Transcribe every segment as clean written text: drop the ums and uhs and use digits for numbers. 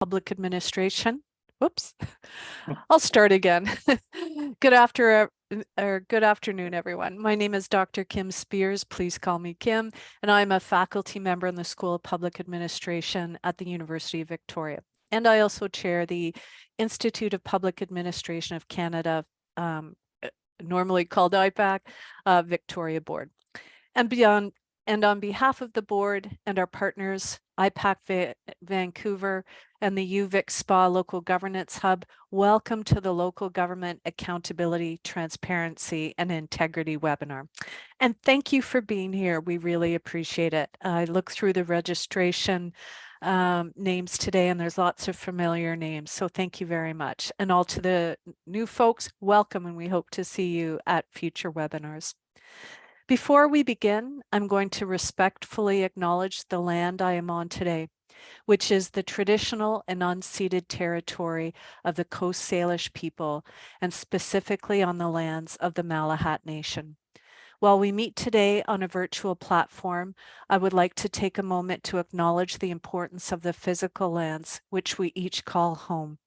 Public Administration. Whoops, I'll start again. Good afternoon, everyone. My name is Dr. Kim Spears. Please call me Kim, and I'm a faculty member in the School of Public Administration at the University of Victoria. And I also chair the Institute of Public Administration of Canada, normally called IPAC, Victoria Board. And on behalf of the board and our partners, IPAC Vancouver and the UVic SPA Local Governance Hub, welcome to the Local Government Accountability, Transparency and Integrity webinar. And thank you for being here. We really appreciate it. I looked through the registration names today, and there's lots of familiar names. So thank you very much. And all to the new folks, welcome, and we hope to see you at future webinars. Before we begin, I'm going to respectfully acknowledge the land I am on today, which is the traditional and unceded territory of the Coast Salish people, and specifically on the lands of the Malahat Nation. While we meet today on a virtual platform, I would like to take a moment to acknowledge the importance of the physical lands, which we each call home.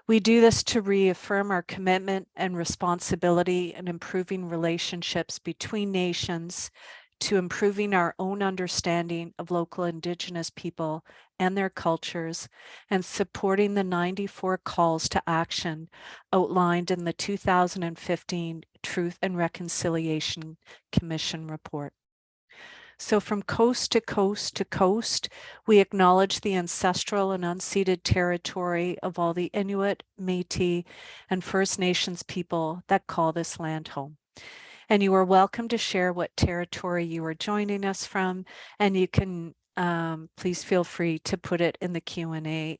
We do this to reaffirm our commitment and responsibility in improving relationships between nations, to improving our own understanding of local Indigenous people and their cultures, and supporting the 94 calls to action outlined in the 2015 Truth and Reconciliation Commission report. So from coast to coast to coast, we acknowledge the ancestral and unceded territory of all the Inuit, Métis, and First Nations people that call this land home. And you are welcome to share what territory you are joining us from, and you can please feel free to put it in the Q&A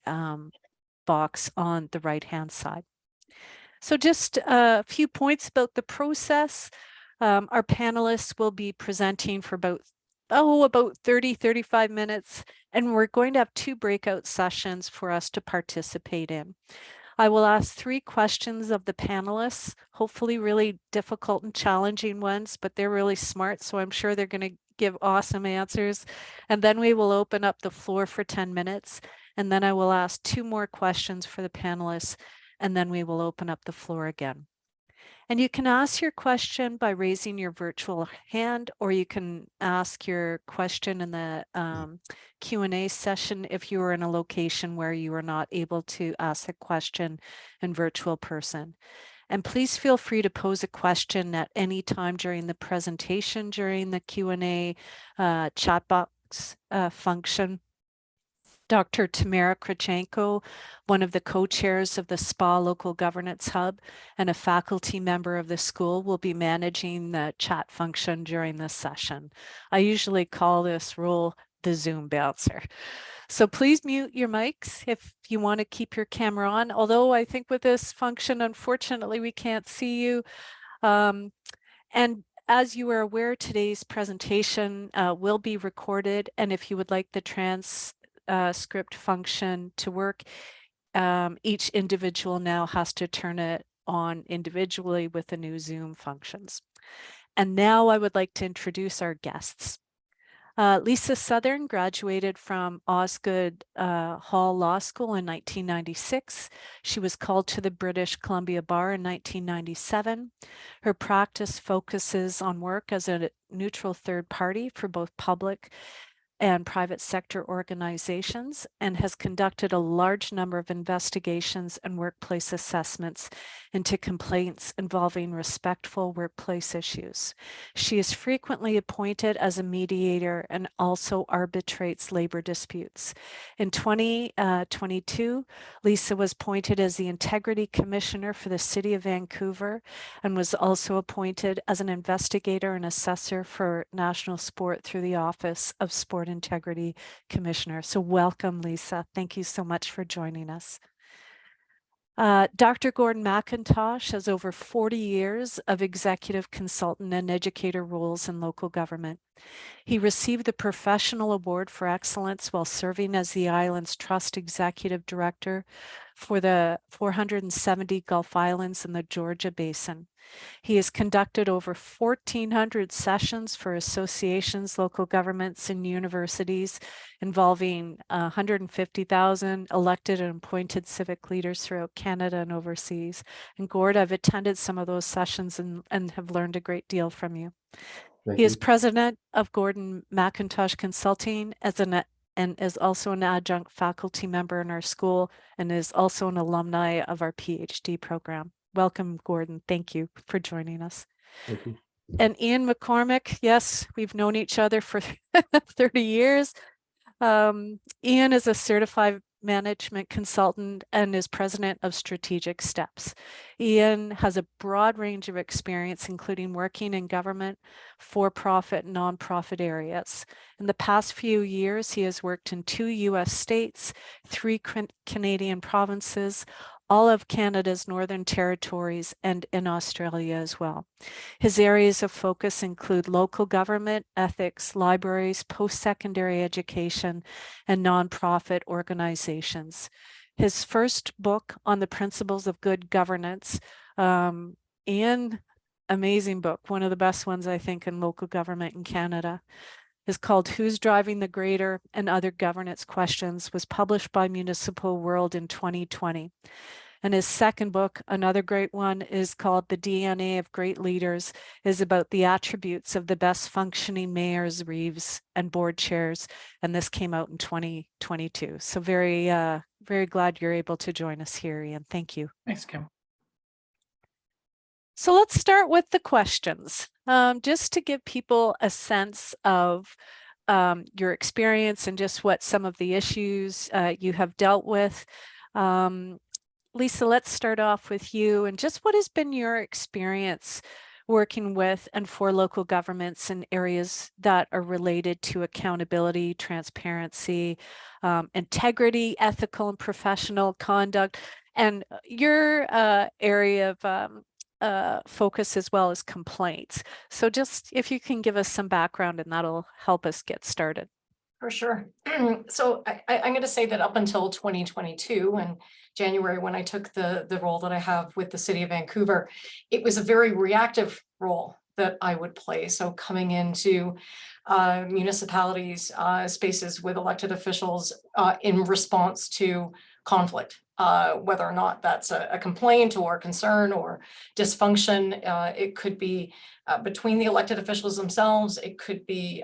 box on the right-hand side. So just a few points about the process. Our panelists will be presenting for about 30-35 minutes, and we're going to have 2 breakout sessions for us to participate in. I will ask 3 questions of the panelists, hopefully really difficult and challenging ones, but they're really smart, so I'm sure they're going to give awesome answers. And then we will open up the floor for 10 minutes, and then I will ask 2 more questions for the panelists, and then we will open up the floor again. And you can ask your question by raising your virtual hand, or you can ask your question in the Q&A session if you are in a location where you are not able to ask a question in virtual person. And please feel free to pose a question at any time during the presentation, during the Q&A chat box function. Dr. Tamara Krachenko, one of the co-chairs of the SPA Local Governance Hub and a faculty member of the school, will be managing the chat function during this session. I usually call this role the Zoom bouncer. So please mute your mics if you want to keep your camera on, although I think with this function, unfortunately, we can't see you. And as you are aware, today's presentation will be recorded, and if you would like the transcript function to work, each individual now has to turn it on individually with the new Zoom functions. And now I would like to introduce our guests. Lisa Southern graduated from Osgoode Hall Law School in 1996. She was called to the British Columbia Bar in 1997. Her practice focuses on work as a neutral third party for both public and private sector organizations, and has conducted a large number of investigations and workplace assessments into complaints involving respectful workplace issues. She is frequently appointed as a mediator and also arbitrates labor disputes. In 2022, Lisa was appointed as the Integrity Commissioner for the City of Vancouver and was also appointed as an investigator and assessor for national sport through the Office of Sport Integrity Commissioner. So welcome, Lisa. Thank you so much for joining us. Dr. Gordon McIntosh has over 40 years of executive consultant and educator roles in local government. He received the Professional Award for Excellence while serving as the island's Trust Executive Director for the 470 Gulf Islands in the Georgia Basin. He has conducted over 1,400 sessions for associations, local governments, and universities involving 150,000 elected and appointed civic leaders throughout Canada and overseas. And Gord, I've attended some of those sessions and have learned a great deal from you. He is president of Gordon McIntosh Consulting and is also an adjunct faculty member in our school and is also an alumni of our PhD program. Welcome, Gordon. Thank you for joining us. Thank you. And Ian McCormick, yes, we've known each other for 30 years. Ian is a certified management consultant and is president of Strategic Steps. Ian has a broad range of experience, including working in government, for-profit, nonprofit areas. In the past few years, he has worked in 2 US states, 3 Canadian provinces, all of Canada's Northern Territories, and in Australia as well. His areas of focus include local government, ethics, libraries, post-secondary education, and nonprofit organizations. His first book on the principles of good governance, and amazing book, one of the best ones I think in local government in Canada, is called Who's Driving the Greater and Other Governance Questions, was published by Municipal World in 2020. And his second book, another great one, is called The DNA of Great Leaders, is about the attributes of the best functioning mayors, reeves, and board chairs. And this came out in 2022. So very glad you're able to join us here, Ian. Thank you. Thanks, Kim. So let's start with the questions, just to give people a sense of your experience and just what some of the issues you have dealt with. Lisa, let's start off with you and just what has been your experience working with and for local governments in areas that are related to accountability, transparency, integrity, ethical and professional conduct, and your area of focus as well as complaints. So just if you can give us some background and that'll help us get started. For sure. So I'm going to say that up until 2022 and January, when I took the role that I have with the City of Vancouver, it was a very reactive role that I would play. So coming into municipalities, spaces with elected officials in response to conflict, whether or not that's a complaint or concern or dysfunction. It could be between the elected officials themselves. It could be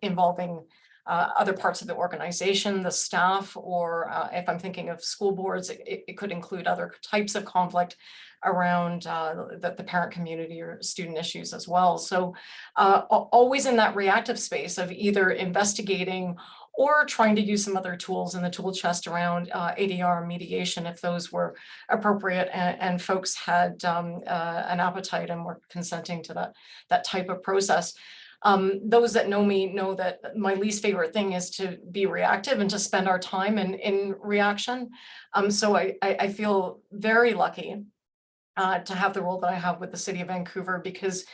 involving other parts of the organization, the staff, or if I'm thinking of school boards, it could include other types of conflict around the parent community or student issues as well. So always in that reactive space of either investigating or trying to use some other tools in the tool chest around ADR mediation if those were appropriate and folks had an appetite and were consenting to that type of process. Those that know me know that my least favorite thing is to be reactive and to spend our time in reaction. So I feel very lucky to have the role that I have with the City of Vancouver, because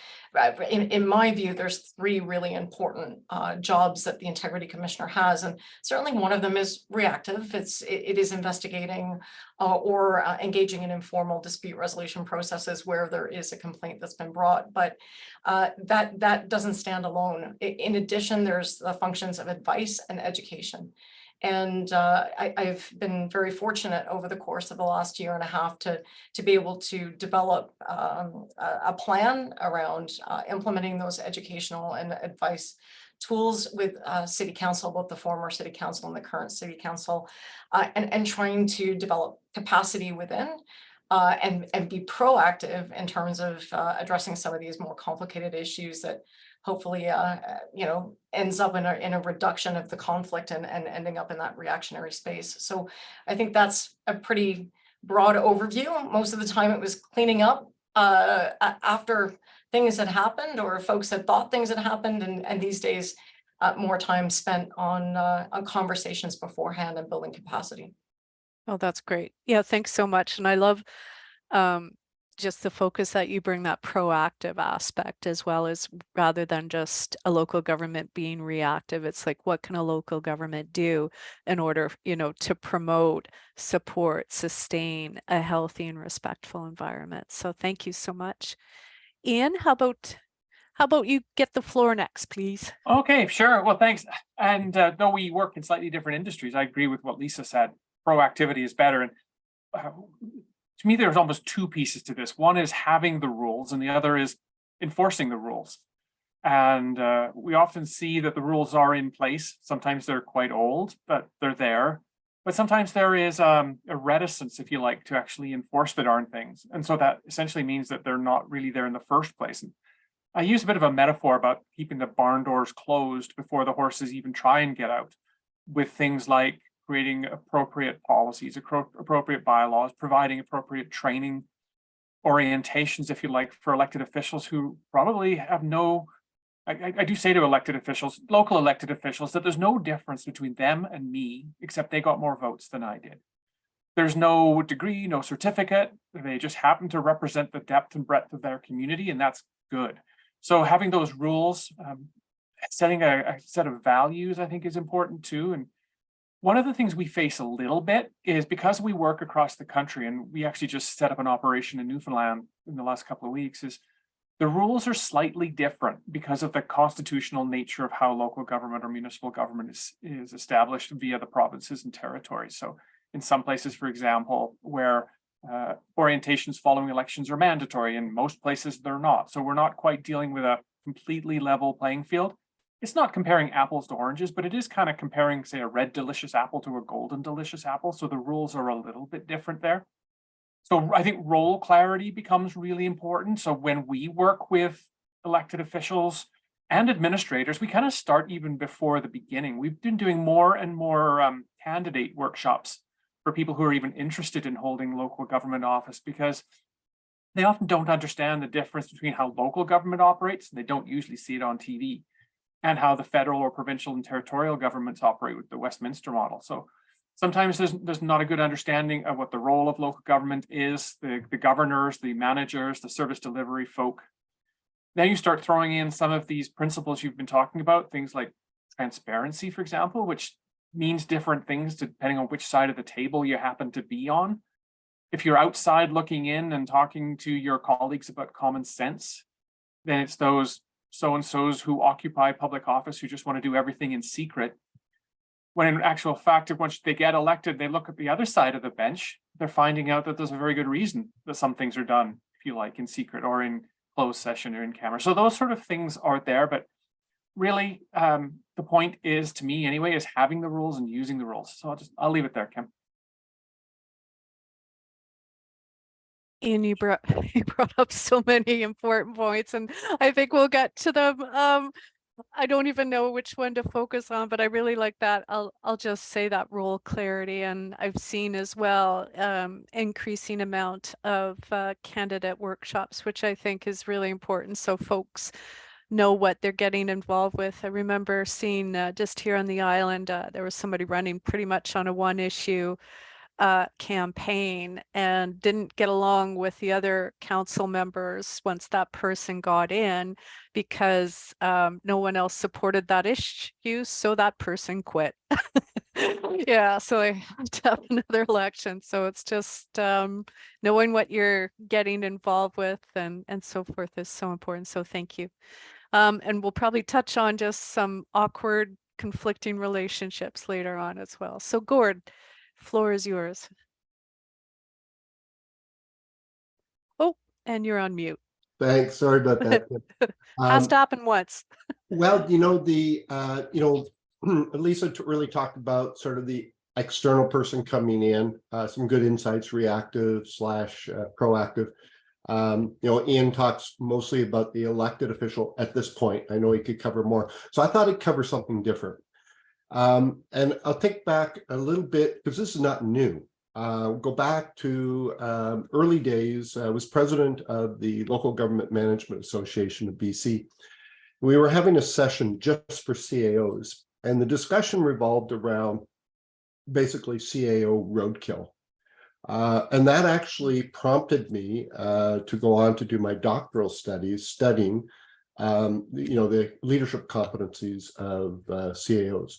in my view, there's 3 really important jobs that the Integrity Commissioner has, and certainly one of them is reactive. It is investigating or engaging in informal dispute resolution processes where there is a complaint that's been brought, but that doesn't stand alone. In addition, there's the functions of advice and education. And I've been very fortunate over the course of the last year and a half to be able to develop a plan around implementing those educational and advice tools with City Council, both the former City Council and the current City Council, and trying to develop capacity within and be proactive in terms of addressing some of these more complicated issues that hopefully, ends up in a reduction of the conflict and ending up in that reactionary space. So I think that's a pretty broad overview. Most of the time it was cleaning up after things had happened or folks had thought things had happened. And these days, more time spent on conversations beforehand and building capacity. Oh, that's great. Yeah, thanks so much. And I love just the focus that you bring, that proactive aspect, as well as rather than just a local government being reactive. It's like, what can a local government do in order, to promote, support, sustain a healthy and respectful environment? So thank you so much. Ian, how about you get the floor next, please? Okay, sure. Well, thanks. And though we work in slightly different industries, I agree with what Lisa said. Proactivity is better. And to me, there's almost two pieces to this. One is having the rules, and the other is enforcing the rules. And we often see that the rules are in place. Sometimes they're quite old, but they're there. But sometimes there is a reticence, if you like, to actually enforce the darn things. And so that essentially means that they're not really there in the first place. And I use a bit of a metaphor about keeping the barn doors closed before the horses even try and get out, with things like creating appropriate policies, appropriate bylaws, providing appropriate training orientations, if you like, for elected officials who probably have no, I do say to elected officials, local elected officials, that there's no difference between them and me, except they got more votes than I did. There's no degree, no certificate. They just happen to represent the depth and breadth of their community, and that's good. So having those rules, setting a set of values, I think is important too. And one of the things we face a little bit is because we work across the country, and we actually just set up an operation in Newfoundland in the last couple of weeks, is the rules are slightly different because of the constitutional nature of how local government or municipal government is established via the provinces and territories. So in some places, for example, where orientations following elections are mandatory, in most places they're not. So we're not quite dealing with a completely level playing field. It's not comparing apples to oranges, but it is kind of comparing, say, a red delicious apple to a golden delicious apple. So the rules are a little bit different there. So I think role clarity becomes really important. So when we work with elected officials and administrators, we kind of start even before the beginning. We've been doing more and more candidate workshops for people who are even interested in holding local government office, because they often don't understand the difference between how local government operates, and they don't usually see it on TV, and how the federal or provincial and territorial governments operate with the Westminster model. So sometimes there's not a good understanding of what the role of local government is, the governors, the managers, the service delivery folk. Then you start throwing in some of these principles you've been talking about, things like transparency, for example, which means different things depending on which side of the table you happen to be on. If you're outside looking in and talking to your colleagues about common sense, then it's those so-and-sos who occupy public office who just want to do everything in secret. When in actual fact, once they get elected, they look at the other side of the bench, they're finding out that there's a very good reason that some things are done, if you like, in secret or in closed session or in camera. So those sort of things are there, but really the point is, to me anyway, is having the rules and using the rules. So I'll leave it there, Kim. Ian, you brought up so many important points, and I think we'll get to them. I don't even know which one to focus on, but I really like that. I'll just say that role clarity, and I've seen as well increasing amount of candidate workshops, which I think is really important, so folks know what they're getting involved with. I remember seeing just here on the island, there was somebody running pretty much on a one issue campaign and didn't get along with the other council members once that person got in, because no one else supported that issue, so that person quit. Yeah, so they had to have another election. So it's just knowing what you're getting involved with and so forth is so important. So thank you. And we'll probably touch on just some awkward conflicting relationships later on as well. So Gord, floor is yours. Oh, and you're on mute. Thanks. Sorry about that. Has to happen once. Well, Lisa really talked about sort of the external person coming in, some good insights, reactive / proactive. Ian talks mostly about the elected official at this point. I know he could cover more. So I thought he'd cover something different. And I'll take back a little bit, because this is not new. Go back to early days. I was president of the Local Government Management Association of BC. We were having a session just for CAOs, and the discussion revolved around basically CAO roadkill. And that actually prompted me to go on to do my doctoral studies, studying the leadership competencies of CAOs.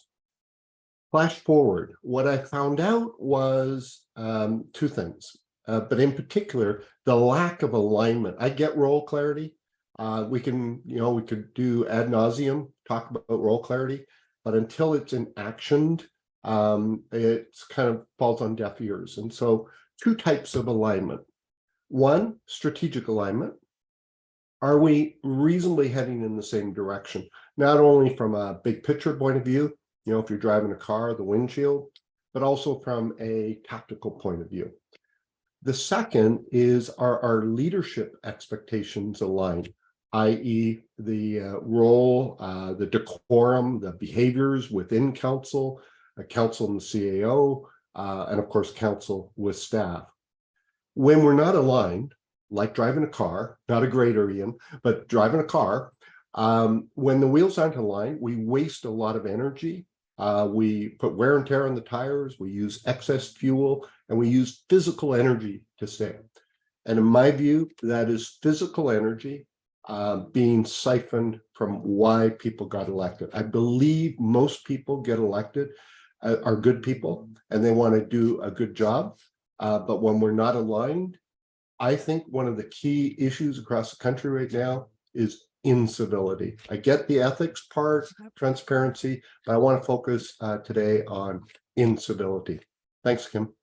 Flash forward, what I found out was two things, but in particular, the lack of alignment. I get role clarity. We could do ad nauseum, talk about role clarity, but until it's enactioned, it's kind of falls on deaf ears. And so two types of alignment. One, strategic alignment. Are we reasonably heading in the same direction? Not only from a big picture point of view, if you're driving a car, the windshield, but also from a tactical point of view. The second is, are our leadership expectations aligned, i.e. the role, the decorum, the behaviors within council, council and the CAO, and of course, council with staff. When we're not aligned, like driving a car, not a grader, Ian, but driving a car, when the wheels aren't aligned, we waste a lot of energy. We put wear and tear on the tires, we use excess fuel, and we use physical energy to stay. And in my view, that is physical energy being siphoned from why people got elected. I believe most people get elected are good people and they want to do a good job. But when we're not aligned, I think one of the key issues across the country right now is incivility. I get the ethics part, transparency, but I want to focus today on incivility. Thanks, Kim.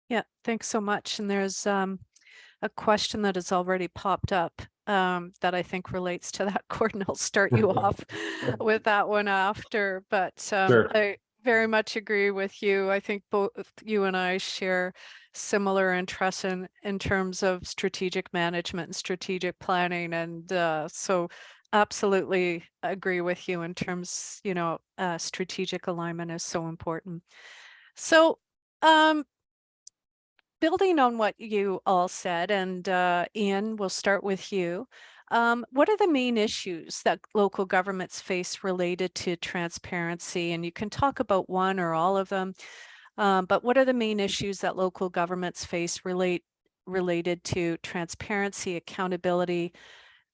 Yeah, thanks so much. And there's a question that has already popped up that I think relates to that. Gordon, I'll start you off with that one after, but Sure. I very much agree with you. I think both you and I share similar interests in terms of strategic management and strategic planning. And so absolutely agree with you in terms, strategic alignment is so important. So building on what you all said, and Ian, we'll start with you. What are the main issues that local governments face related to transparency? And you can talk about one or all of them, but what are the main issues that local governments face related to transparency, accountability,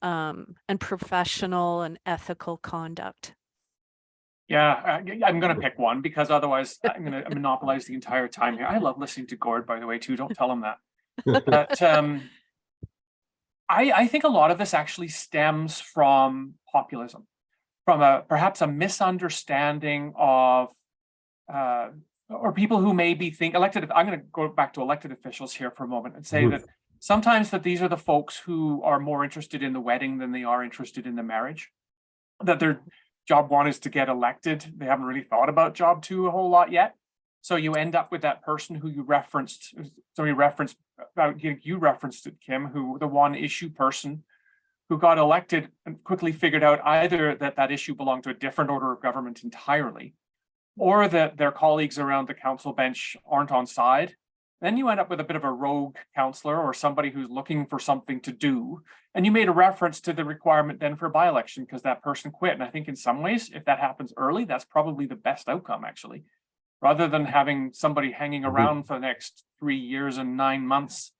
and professional and ethical conduct? Yeah, I'm going to pick one because otherwise I'm going to monopolize the entire time here. I love listening to Gord, by the way, too. Don't tell him that. But I think a lot of this actually stems from populism, from perhaps a misunderstanding of or people who maybe think elected. I'm going to go back to elected officials here for a moment and say that sometimes that these are the folks who are more interested in the wedding than they are interested in the marriage. That their job one is to get elected. They haven't really thought about job two a whole lot yet. So you end up with that person who you referenced. So you referenced it, Kim, who the one issue person who got elected and quickly figured out either that issue belonged to a different order of government entirely, or that their colleagues around the council bench aren't on side. Then you end up with a bit of a rogue councillor or somebody who's looking for something to do. And you made a reference to the requirement then for a by-election because that person quit. And I think in some ways, if that happens early, that's probably the best outcome, actually. Rather than having somebody hanging around for the next 3 years and 9 months,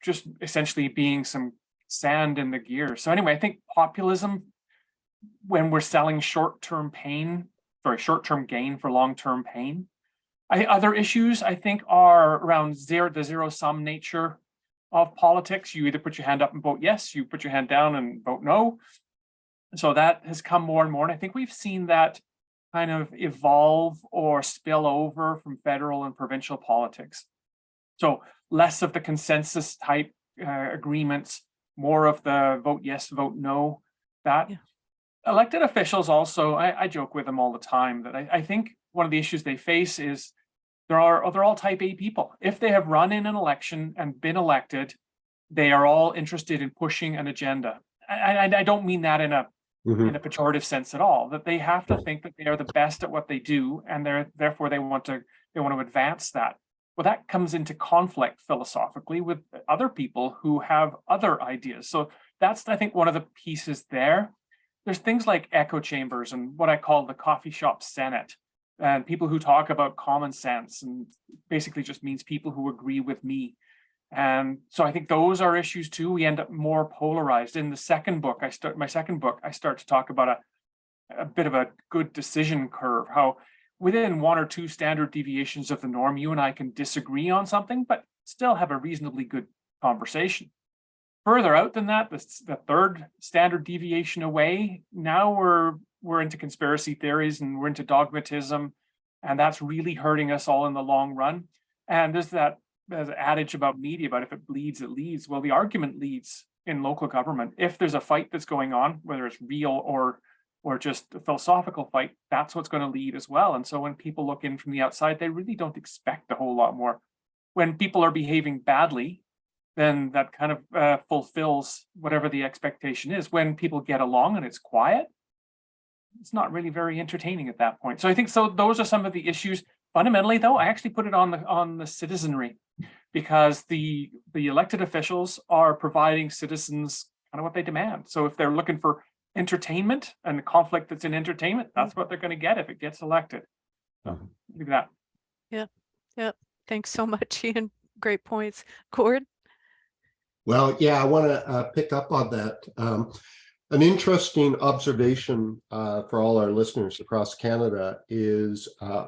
just essentially being some sand in the gear. So anyway, I think populism, when we're selling short-term gain for long-term pain. Other issues I think are around the zero-sum nature of politics. You either put your hand up and vote yes, you put your hand down and vote no. So that has come more and more. And I think we've seen that kind of evolve or spill over from federal and provincial politics. So less of the consensus type agreements, more of the vote yes, vote no. That elected officials also, I joke with them all the time that I think one of the issues they face is they're all type A people. If they have run in an election and been elected, they are all interested in pushing an agenda. I don't mean that in a pejorative sense at all, that they have to think that they are the best at what they do, and therefore they want to advance that. Well, that comes into conflict philosophically with other people who have other ideas. So that's, I think, one of the pieces there. There's things like echo chambers and what I call the coffee shop Senate and people who talk about common sense, and basically just means people who agree with me. And so I think those are issues too. We end up more polarized. In the second book, I start to talk about a bit of a good decision curve, how within one or two standard deviations of the norm, you and I can disagree on something, but still have a reasonably good conversation. Further out than that, the third standard deviation away, now we're into conspiracy theories and we're into dogmatism, and that's really hurting us all in the long run. And there's that adage about media, about if it bleeds, it leads. Well, the argument leads in local government. If there's a fight that's going on, whether it's real or just a philosophical fight, that's what's going to lead as well. And so when people look in from the outside, they really don't expect a whole lot more. When people are behaving badly, then that kind of fulfills whatever the expectation is. When people get along and it's quiet, it's not really very entertaining at that point. So I think those are some of the issues. Fundamentally, though, I actually put it on the citizenry, because the elected officials are providing citizens kind of what they demand. So if they're looking for entertainment and the conflict that's in entertainment, that's what they're going to get if it gets elected. So leave that. Yeah. Thanks so much, Ian. Great points. Cord? Well, yeah, I want to pick up on that. An interesting observation for all our listeners across Canada is I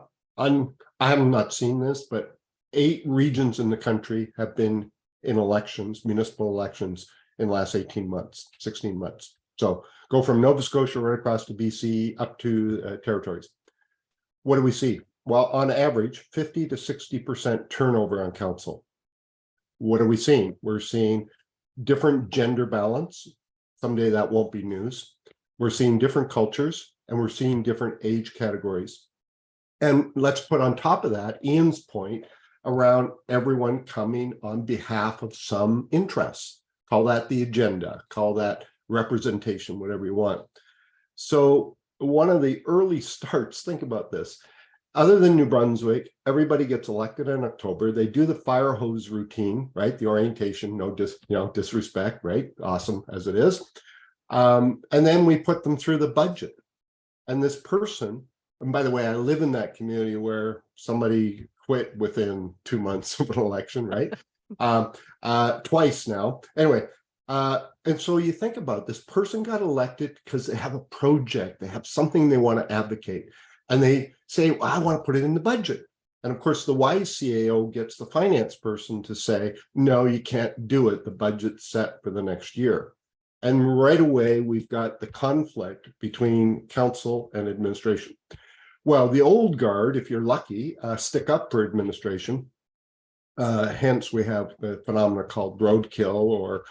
have not seen this, but 8 regions in the country have been in elections, municipal elections, in the last 18 months, 16 months. So go from Nova Scotia right across to BC up to territories. What do we see? Well, on average, 50 to 60% turnover on council. What are we seeing? We're seeing different gender balance. Someday that won't be news. We're seeing different cultures, and we're seeing different age categories. And let's put on top of that Ian's point around everyone coming on behalf of some interests. Call that the agenda, call that representation, whatever you want. So one of the early starts, think about this. Other than New Brunswick, everybody gets elected in October. They do the fire hose routine, right? The orientation, no disrespect, right? Awesome as it is. And then we put them through the budget. And this person, and by the way, I live in that community where somebody quit within 2 months of an election, right? Twice now. Anyway, and so you think about this person got elected because they have a project, they have something they want to advocate. And they say, well, I want to put it in the budget. And of course, the wise CAO gets the finance person to say, no, you can't do it. The budget's set for the next year. And right away, we've got the conflict between council and administration. Well, the old guard, if you're lucky, stick up for administration. Hence, we have the phenomena called roadkill or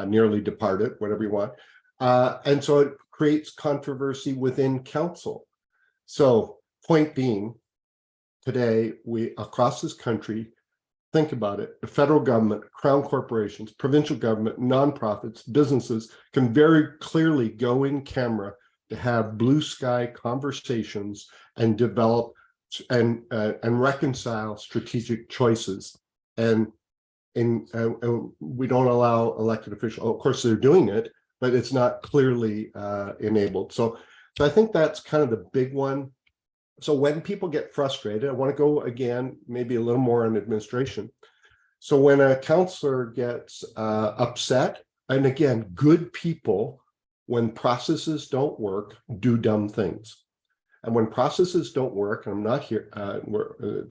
nearly departed, whatever you want. And so it creates controversy within council. So point being, today, we across this country, think about it, the federal government, crown corporations, provincial government, nonprofits, businesses can very clearly go in camera to have blue sky conversations and develop and reconcile strategic choices. And we don't allow elected officials, of course they're doing it, but it's not clearly enabled. So I think that's kind of the big one. So when people get frustrated, I want to go again, maybe a little more on administration. So when a councillor gets upset, and again, good people, when processes don't work, do dumb things. And when processes don't work, and I'm not here,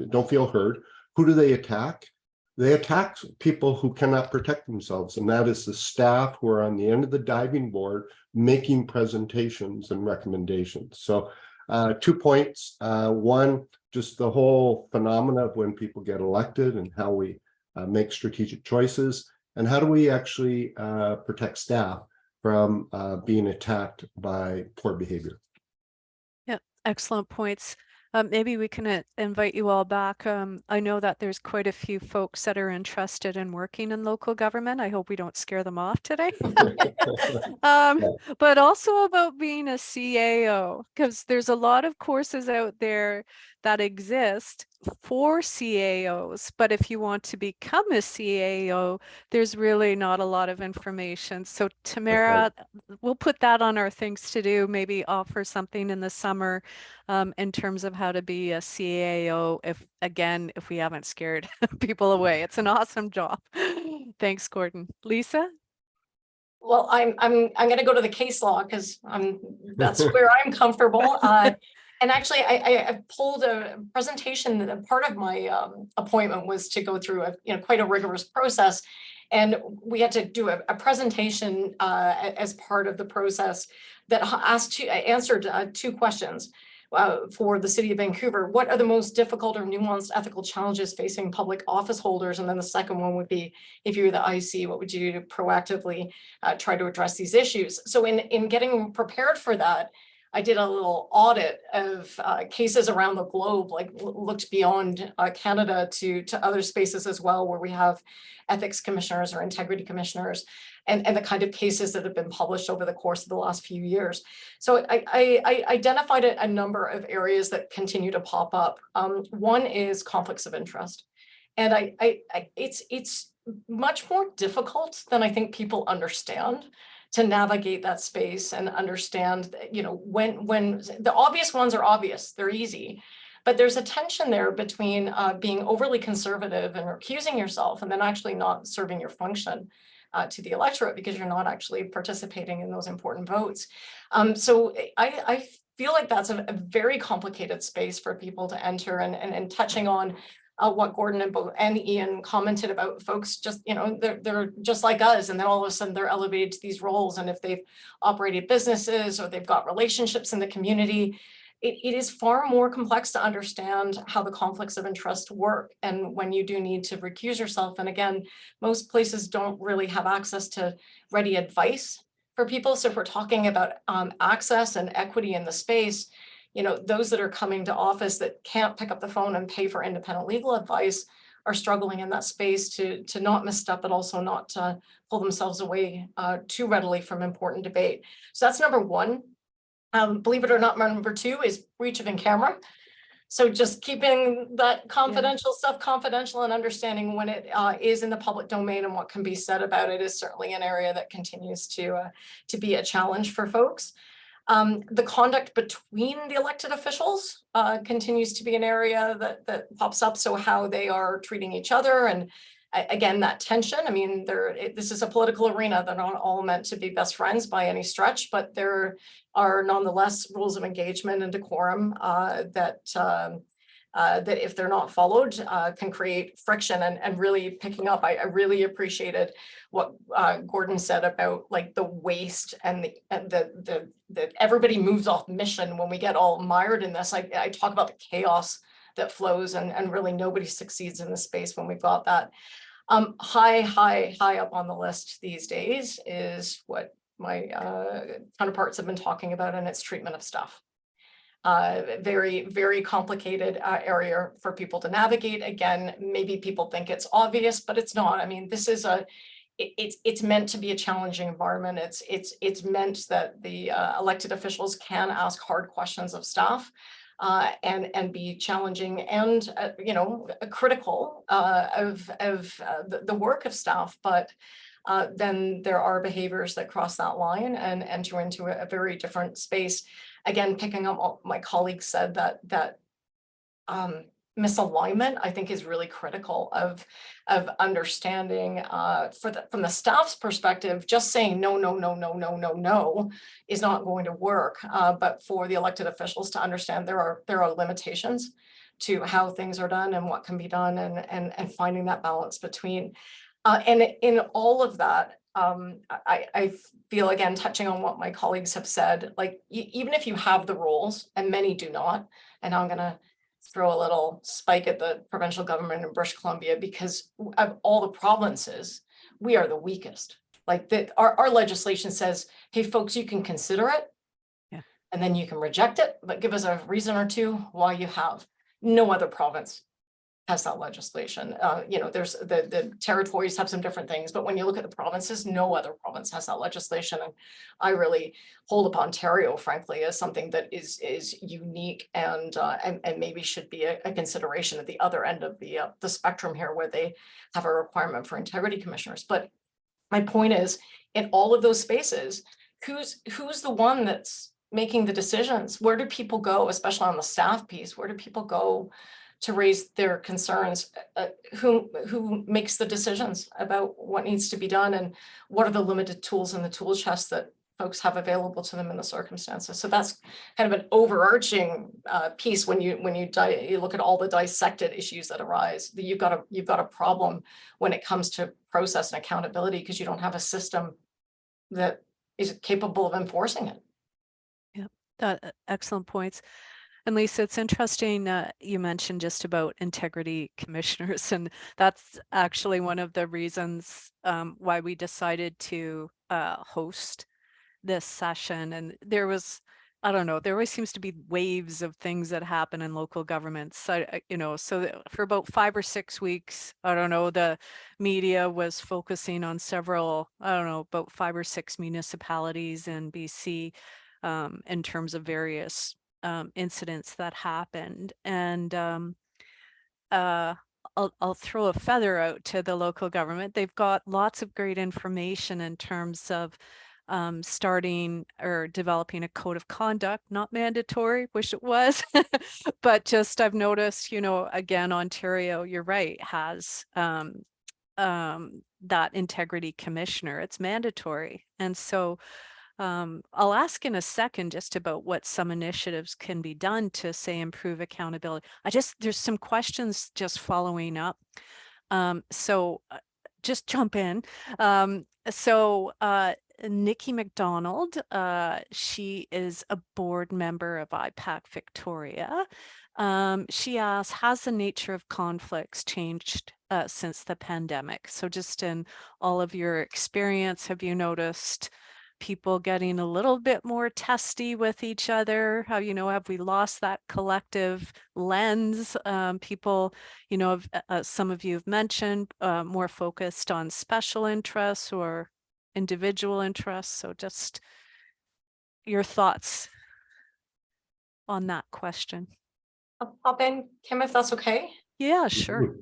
don't feel heard, who do they attack? They attack people who cannot protect themselves, and that is the staff who are on the end of the diving board making presentations and recommendations. So 2 points. One, just the whole phenomena of when people get elected and how we make strategic choices, and how do we actually protect staff from being attacked by poor behavior. Yeah, excellent points. Maybe we can invite you all back. I know that there's quite a few folks that are interested in working in local government. I hope we don't scare them off today. But also about being a CAO, because there's a lot of courses out there that exist for CAOs, but if you want to become a CAO, there's really not a lot of information. So Tamara, we'll put that on our things to do, maybe offer something in the summer in terms of how to be a CAO if we haven't scared people away. It's an awesome job. Thanks, Gordon. Lisa? Well, I'm going to go to the case law because that's where I'm comfortable. And actually, I pulled a presentation. That part of my appointment was to go through quite a rigorous process, and we had to do a presentation as part of the process that answered two questions. For the City of Vancouver, what are the most difficult or nuanced ethical challenges facing public office holders? And then the second one would be, if you're the IC, what would you do to proactively try to address these issues? So in getting prepared for that, I did a little audit of cases around the globe, like looked beyond Canada to other spaces as well, where we have ethics commissioners or integrity commissioners, and the kind of cases that have been published over the course of the last few years. So I identified a number of areas that continue to pop up. One is conflicts of interest. And it's much more difficult than I think people understand to navigate that space and understand, when the obvious ones are obvious, they're easy. But there's a tension there between being overly conservative and recusing yourself and then actually not serving your function to the electorate because you're not actually participating in those important votes. So I feel like that's a very complicated space for people to enter, and touching on what Gordon and Ian commented about folks just, they're just like us, and then all of a sudden they're elevated to these roles. And if they've operated businesses or they've got relationships in the community, it is far more complex to understand how the conflicts of interest work and when you do need to recuse yourself. And again, most places don't really have access to ready advice for people. So if we're talking about access and equity in the space, those that are coming to office that can't pick up the phone and pay for independent legal advice are struggling in that space to not misstep, but also not to pull themselves away too readily from important debate. So that's number one. Believe it or not, number two is breach of in camera. So just keeping that confidential stuff confidential and understanding when it is in the public domain and what can be said about it is certainly an area that continues to be a challenge for folks. The conduct between the elected officials continues to be an area that pops up. So how they are treating each other, and again, that tension. I mean, this is a political arena. They're not all meant to be best friends by any stretch, but there are nonetheless rules of engagement and decorum that if they're not followed can create friction and really picking up. I really appreciated what Gordon said about like the waste and the everybody moves off mission when we get all mired in this. I talk about the chaos that flows and really nobody succeeds in the space when we've got that. High up on the list these days is what my counterparts have been talking about, and it's treatment of staff. Very, very complicated area for people to navigate. Again, maybe people think it's obvious, but it's not. I mean, this is it's meant to be a challenging environment. It's meant that the elected officials can ask hard questions of staff. And be challenging and critical of the work of staff, but then there are behaviors that cross that line and enter into a very different space. Again, picking up what my colleagues said, that misalignment, I think, is really critical of understanding from the staff's perspective. Just saying no is not going to work, but for the elected officials to understand there are limitations to how things are done and what can be done, and finding that balance between and in all of that. I feel, again, touching on what my colleagues have said, like even if you have the roles, and many do not, and I'm going to throw a little spike at the provincial government in British Columbia, because of all the provinces, we are the weakest. Like our legislation says, hey folks, you can consider it, and then you can reject it, but give us a reason or two why you have. No other province has that legislation. There's the territories have some different things, but when you look at the provinces, no other province has that legislation. And I really hold up Ontario, frankly, as something that is unique and maybe should be a consideration at the other end of the spectrum here, where they have a requirement for integrity commissioners. But my point is, in all of those spaces, who's the one that's making the decisions? Where do people go, especially on the staff piece? Where do people go to raise their concerns? Who makes the decisions about what needs to be done, and what are the limited tools in the tool chest that folks have available to them in the circumstances? So that's kind of an overarching piece when you look at all the dissected issues that arise. You've got a problem when it comes to process and accountability, because you don't have a system that is capable of enforcing it. Excellent points. And Lisa, it's interesting you mentioned just about integrity commissioners, and that's actually one of the reasons why we decided to host this session. And there was, I don't know, there always seems to be waves of things that happen in local governments. So for about 5 or 6 weeks, I don't know, the media was focusing on several, I don't know, about 5 or 6 municipalities in BC in terms of various incidents that happened. And I'll throw a feather out to the local government. They've got lots of great information in terms of starting or developing a code of conduct, not mandatory, wish it was, but just I've noticed, again, Ontario, you're right, has that integrity commissioner. It's mandatory. And so I'll ask in a second just about what some initiatives can be done to, say, improve accountability. There's some questions just following up. So just jump in. Nikki McDonald, she is a board member of IPAC Victoria. She asks, has the nature of conflicts changed since the pandemic? So just in all of your experience, have you noticed people getting a little bit more testy with each other? How, have we lost that collective lens? People, some of you have mentioned more focused on special interests or individual interests. So just your thoughts on that question. I'll pop in, Kim, if that's okay. Yeah, sure.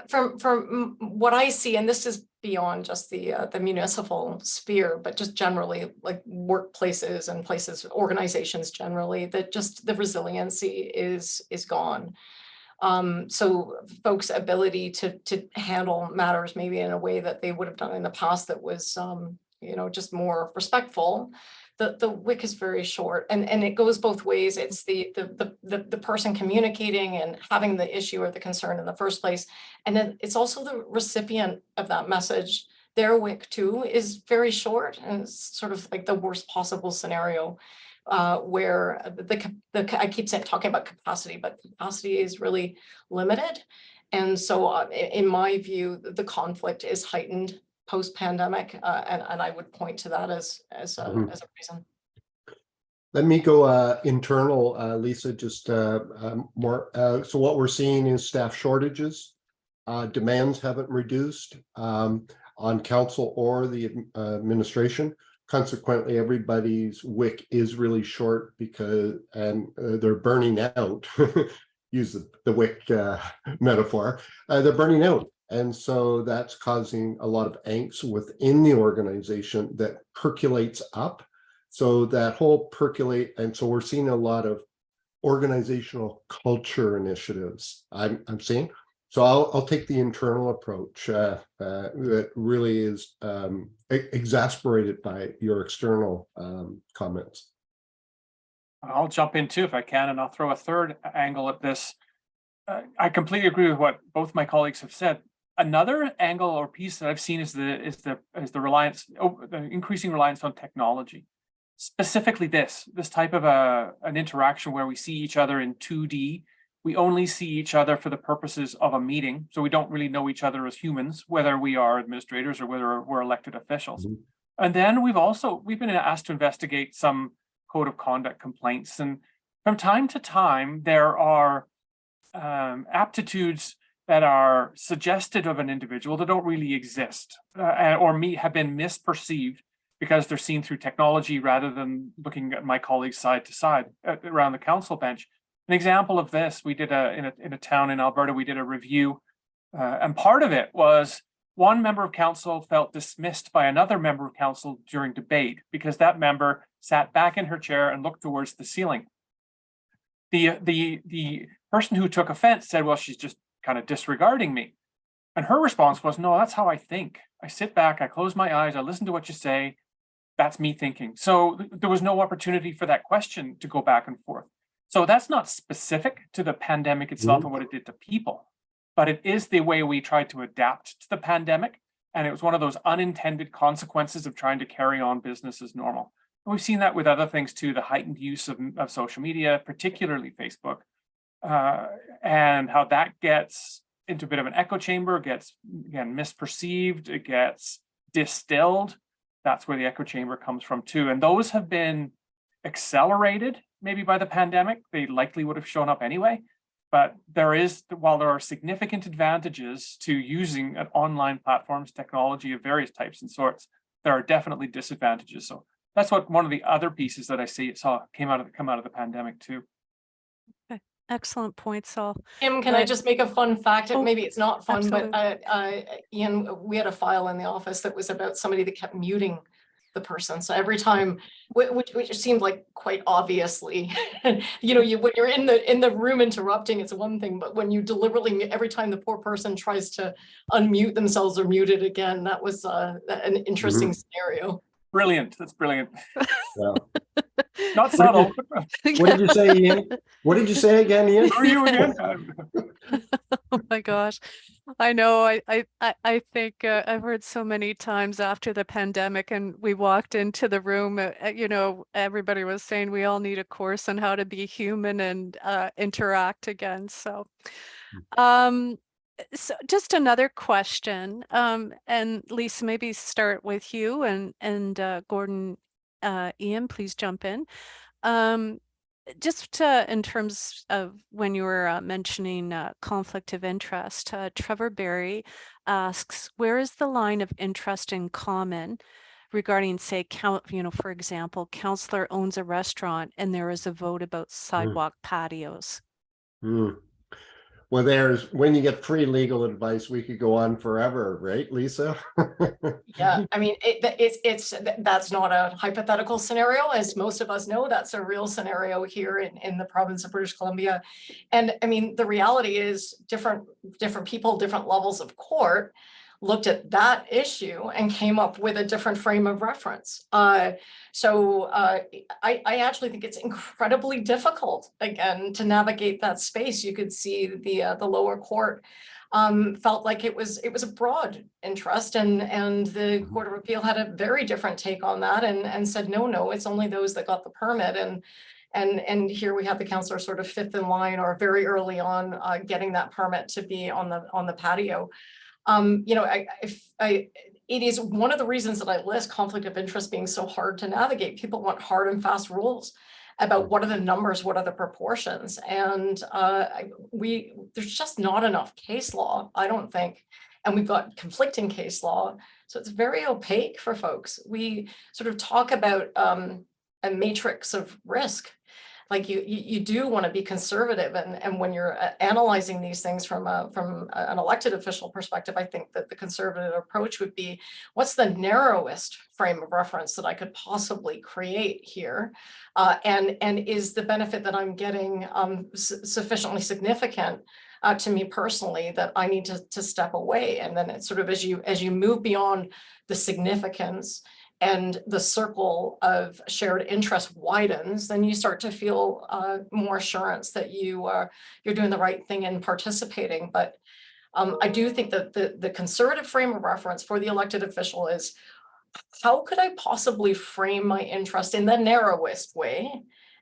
From what I see, and this is beyond just the municipal sphere, but just generally like workplaces and places, organizations generally, that just the resiliency is gone. So folks' ability to handle matters maybe in a way that they would have done in the past that was just more respectful. The wick is very short, and it goes both ways. It's the person communicating and having the issue or the concern in the first place, and then it's also the recipient of that message. Their wick too is very short, and it's sort of like the worst possible scenario, where I keep talking about capacity, but capacity is really limited, and so in my view, the conflict is heightened post-pandemic, and I would point to that as a reason. Let me go internal, Lisa, just more. So what we're seeing is staff shortages. Demands haven't reduced on council or the administration. Consequently, everybody's wick is really short because they're burning out. Use the wick metaphor. They're burning out. And so that's causing a lot of angst within the organization that percolates up. So that whole percolate, and so we're seeing a lot of organizational culture initiatives I'm seeing. So I'll take the internal approach that really is exasperated by your external comments. I'll jump in too if I can, and I'll throw a third angle at this. I completely agree with what both my colleagues have said. Another angle or piece that I've seen is the reliance, the increasing reliance on technology. Specifically this type of an interaction where we see each other in 2D. We only see each other for the purposes of a meeting, so we don't really know each other as humans, whether we are administrators or whether we're elected officials. Mm-hmm. And then we've been asked to investigate some code of conduct complaints, and from time to time there are aptitudes that are suggested of an individual that don't really exist, or have been misperceived because they're seen through technology rather than looking at my colleagues side to side around the council bench. An example of this, we did in a town in Alberta, we did a review, and part of it was one member of council felt dismissed by another member of council during debate because that member sat back in her chair and looked towards the ceiling. The person who took offense said, well, she's just kind of disregarding me. And her response was, no, that's how I think. I sit back, I close my eyes, I listen to what you say. That's me thinking. So there was no opportunity for that question to go back and forth. So that's not specific to the pandemic itself and what it did to people, but it is the way we tried to adapt to the pandemic. And it was one of those unintended consequences of trying to carry on business as normal. And we've seen that with other things too, the heightened use of social media, particularly Facebook, and how that gets into a bit of an echo chamber, gets, again, misperceived, it gets distilled. That's where the echo chamber comes from too. And those have been accelerated maybe by the pandemic. They likely would have shown up anyway. But while there are significant advantages to using online platforms, technology of various types and sorts, there are definitely disadvantages. So that's one of the other pieces that I saw come out of the pandemic too. Excellent point, Saul. Kim, can I just make a fun fact? Oh, Maybe it's not fun, absolutely. but Ian, we had a file in the office that was about somebody that kept muting the person. So every time, which seemed like quite obviously, when you're in the room interrupting, it's one thing, but when you deliberately, every time the poor person tries to unmute themselves or mute it again, that was an interesting scenario. Brilliant. That's brilliant. Yeah. Not subtle. What did you say, Ian? What did you say again, Ian? Who are you again? Oh my gosh. I know. I think I've heard so many times after the pandemic and we walked into the room, everybody was saying we all need a course on how to be human and interact again. So, so just another question, and Lisa, maybe start with you and Gordon, Ian, please jump in. Just in terms of when you were mentioning conflict of interest, Trevor Berry asks, where is the line of interest in common regarding, say, for example, councillor owns a restaurant and there is a vote about sidewalk patios? Well, when you get free legal advice, we could go on forever, right, Lisa? Yeah, I mean, that's not a hypothetical scenario, as most of us know. That's a real scenario here in the province of British Columbia. And I mean, the reality is different people, different levels of court looked at that issue and came up with a different frame of reference. So I actually think it's incredibly difficult, again, to navigate that space. You could see the lower court felt like it was a broad interest, and the Court of Appeal had a very different take on that and said, no, it's only those that got the permit. And here we have the councillor sort of fifth in line or very early on getting that permit to be on the patio. It is one of the reasons that I list conflict of interest being so hard to navigate. People want hard and fast rules about what are the numbers, what are the proportions, and there's just not enough case law, I don't think, and we've got conflicting case law, so it's very opaque for folks. We sort of talk about a matrix of risk. Like you do want to be conservative, and when you're analyzing these things from an elected official perspective, I think that the conservative approach would be, what's the narrowest frame of reference that I could possibly create here, and is the benefit that I'm getting sufficiently significant to me personally that I need to step away. And then it's sort of as you move beyond the significance and the circle of shared interest widens, then you start to feel more assurance that you're doing the right thing in participating. But I do think that the conservative frame of reference for the elected official is, how could I possibly frame my interest in the narrowest way?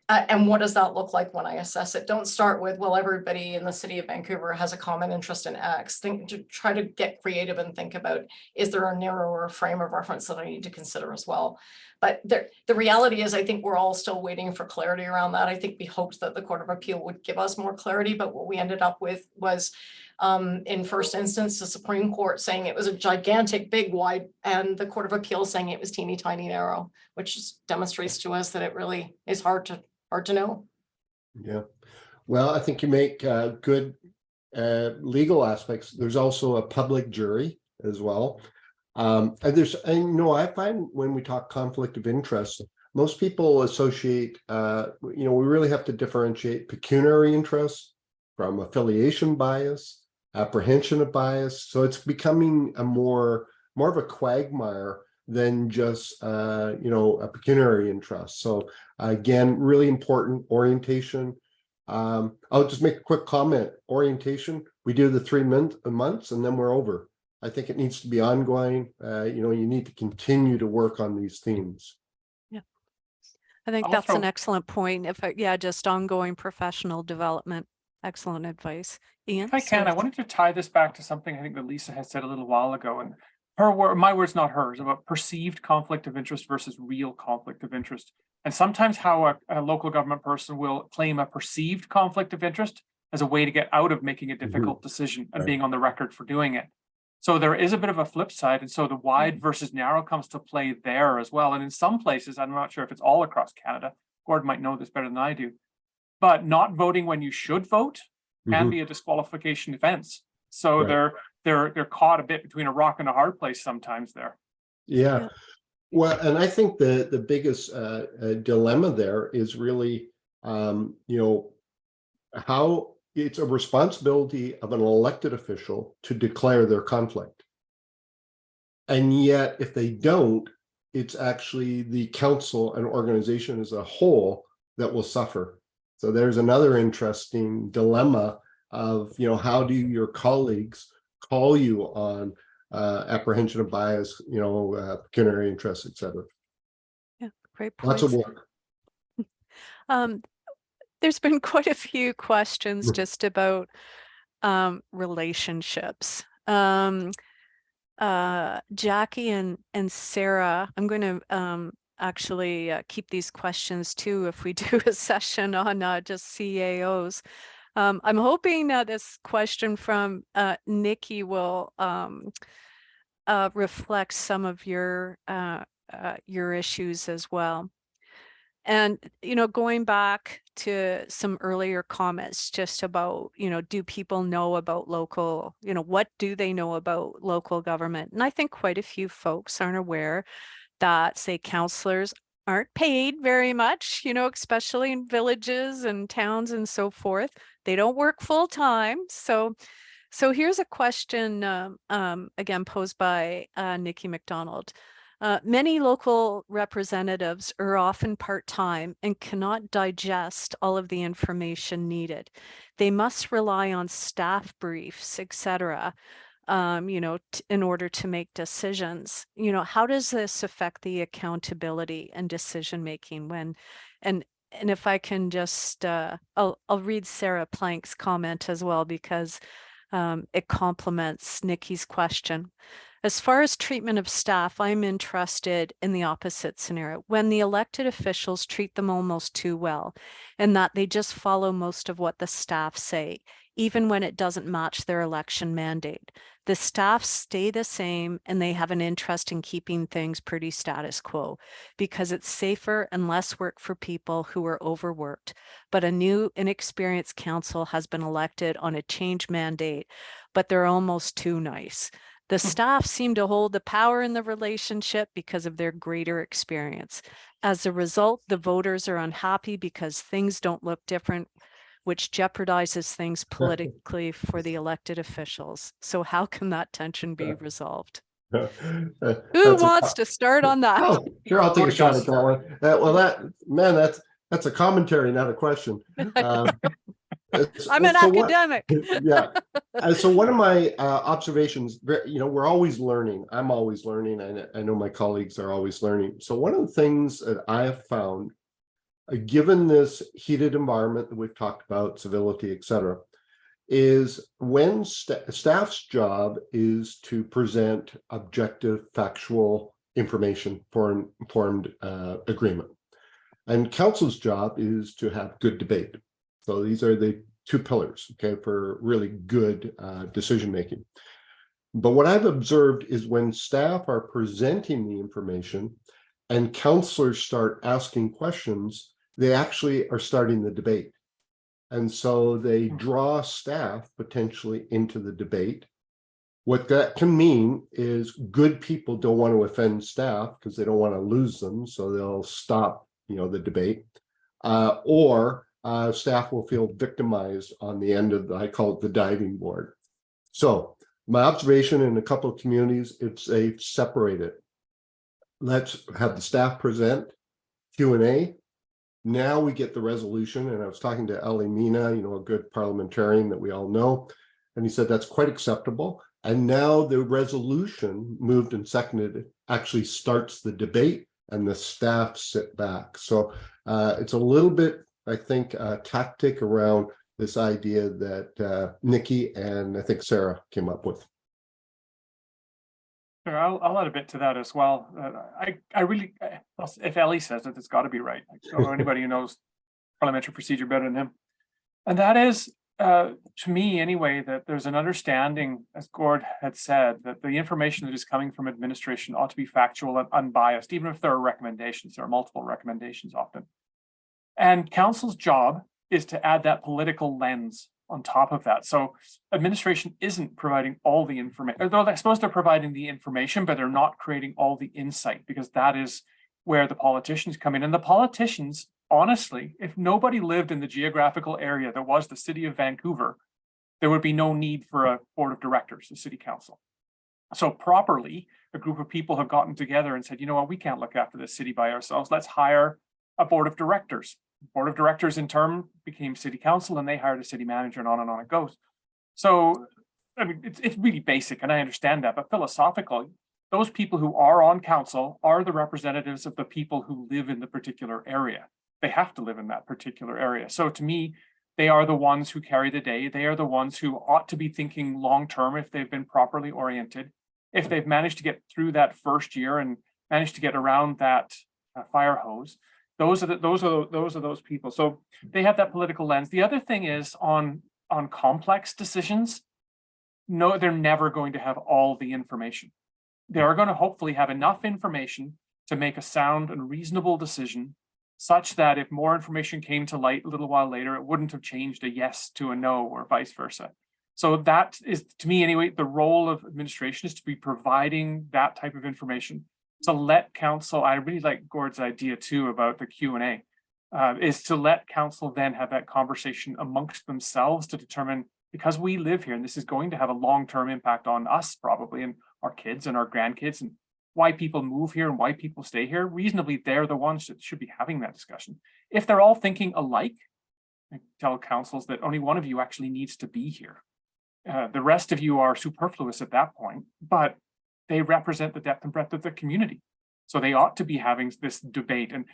And what does that look like when I assess it? Don't start with, well, everybody in the city of Vancouver has a common interest in X. Try to get creative and think about, is there a narrower frame of reference that I need to consider as well? But the reality is, I think we're all still waiting for clarity around that. I think we hoped that the Court of Appeal would give us more clarity, but what we ended up with was In first instance, the Supreme Court saying it was a gigantic, big, wide, and the Court of Appeal saying it was teeny tiny, narrow, which just demonstrates to us that it really is hard to know. Yeah. Well, I think you make good legal aspects. There's also a public jury as well. And I find when we talk conflict of interest, most people associate, we really have to differentiate pecuniary interest from affiliation bias, apprehension of bias. So it's becoming a more of a quagmire than just, a pecuniary interest. So again, really important orientation. I'll just make a quick comment. Orientation, we do the 3 months and then we're over. I think it needs to be ongoing. You need to continue to work on these themes. Yeah, I think that's an excellent point. Just ongoing professional development. Excellent advice. Ian? If I can, I wanted to tie this back to something I think that Lisa had said a little while ago, and my words, not hers, about perceived conflict of interest versus real conflict of interest. And sometimes how a local government person will claim a perceived conflict of interest as a way to get out of making a difficult decision and being on the record for doing it. So there is a bit of a flip side. And so the wide versus narrow comes to play there as well. And in some places, I'm not sure if it's all across Canada, Gord might know this better than I do, but not voting when you should vote can be a disqualification offense. So they're caught a bit between a rock and a hard place sometimes there. Yeah. Well, and I think the biggest dilemma there is really, how it's a responsibility of an elected official to declare their conflict. And yet, if they don't, it's actually the council and organization as a whole that will suffer. So there's another interesting dilemma of, how do your colleagues call you on apprehension of bias, pecuniary interest, et cetera. Yeah, great points. Lots of work. There's been quite a few questions just about relationships. Jackie and Sarah, I'm going to actually keep these questions too if we do a session on just CAOs. I'm hoping this question from Nikki will reflect some of your issues as well. And, going back to some earlier comments just about, do people know about local, what do they know about local government? And I think quite a few folks aren't aware that, say, councillors aren't paid very much, especially in villages and towns and so forth. They don't work full time. So here's a question, again, posed by Nikki McDonald. Many local representatives are often part-time and cannot digest all of the information needed. They must rely on staff briefs, etc., in order to make decisions. How does this affect the accountability and decision-making when, and if I can just, I'll read Sarah Plank's comment as well, because it complements Nikki's question. As far as treatment of staff, I'm interested in the opposite scenario, when the elected officials treat them almost too well, and that they just follow most of what the staff say, even when it doesn't match their election mandate. The staff stay the same and they have an interest in keeping things pretty status quo because it's safer and less work for people who are overworked. But a new inexperienced council has been elected on a change mandate, but they're almost too nice. The staff seem to hold the power in the relationship because of their greater experience. As a result, the voters are unhappy because things don't look different, which jeopardizes things politically for the elected officials. So how can that tension be resolved? Who wants to start on that? Oh, sure, I'll take a shot at that one. That's a commentary, not a question. I'm an academic. Yeah. So one of my observations, we're always learning. I'm always learning, and I know my colleagues are always learning. So one of the things that I have found, given this heated environment that we've talked about, civility, et cetera, is when staff's job is to present objective, factual information for an informed agreement. And council's job is to have good debate. So these are the two pillars, okay, for really good decision making. But what I've observed is when staff are presenting the information and counselors start asking questions, they actually are starting the debate. And so they draw staff potentially into the debate. What that can mean is good people don't want to offend staff because they don't want to lose them. So they'll stop, the debate. Or staff will feel victimized on the end of I call it the diving board. So my observation in a couple of communities, they've separated. Let's have the staff present Q&A. Now we get the resolution. And I was talking to Ali Mina, a good parliamentarian that we all know. And he said that's quite acceptable. And now the resolution, moved and seconded, actually starts the debate and the staff sit back. So it's a little bit, I think, tactic around this idea that Nikki and I think Sarah came up with. Sure, I'll add a bit to that as well. I really, if Ellie says it, it's got to be right. I don't know anybody who knows parliamentary procedure better than him. And that is, to me anyway, that there's an understanding, as Gord had said, that the information that is coming from administration ought to be factual and unbiased, even if there are recommendations. There are multiple recommendations often. And council's job is to add that political lens on top of that. So administration isn't providing all the information, although I suppose they're providing the information, but they're not creating all the insight, because that is where the politicians come in. And the politicians, honestly, if nobody lived in the geographical area that was the city of Vancouver, there would be no need for a board of directors, a city council. So properly, a group of people have gotten together and said, you know what, we can't look after this city by ourselves. Let's hire a board of directors. Board of directors in turn became city council, and they hired a city manager, and on it goes. So, I mean, it's really basic, and I understand that, but philosophically, those people who are on council are the representatives of the people who live in the particular area. They have to live in that particular area. So to me, they are the ones who carry the day. They are the ones who ought to be thinking long-term if they've been properly oriented. If they've managed to get through that first year and managed to get around that fire hose, those are those people. So they have that political lens. The other thing is on complex decisions, no, they're never going to have all the information. They are going to hopefully have enough information to make a sound and reasonable decision, such that if more information came to light a little while later, it wouldn't have changed a yes to a no or vice versa. So that is, to me anyway, the role of administration is to be providing that type of information, to let council, I really like Gord's idea too about the Q&A, is to let council then have that conversation amongst themselves to determine, because we live here and this is going to have a long-term impact on us probably, and our kids and our grandkids, and why people move here and why people stay here, reasonably they're the ones that should be having that discussion. If they're all thinking alike, I tell councils that only one of you actually needs to be here. The rest of you are superfluous at that point, but they represent the depth and breadth of the community. So they ought to be having this debate. And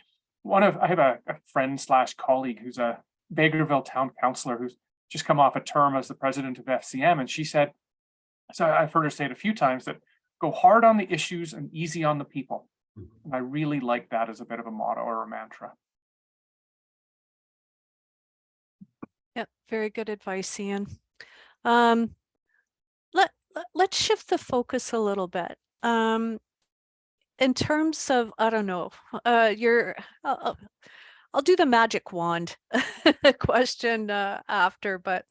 I have a friend / colleague who's a Bakerville town councillor who's just come off a term as the president of FCM. And she said, so I've heard her say it a few times, that go hard on the issues and easy on the people. And I really like that as a bit of a motto or a mantra. Yeah, very good advice, Ian. Let's shift the focus a little bit. In terms of, I don't know, I'll do the magic wand question after, but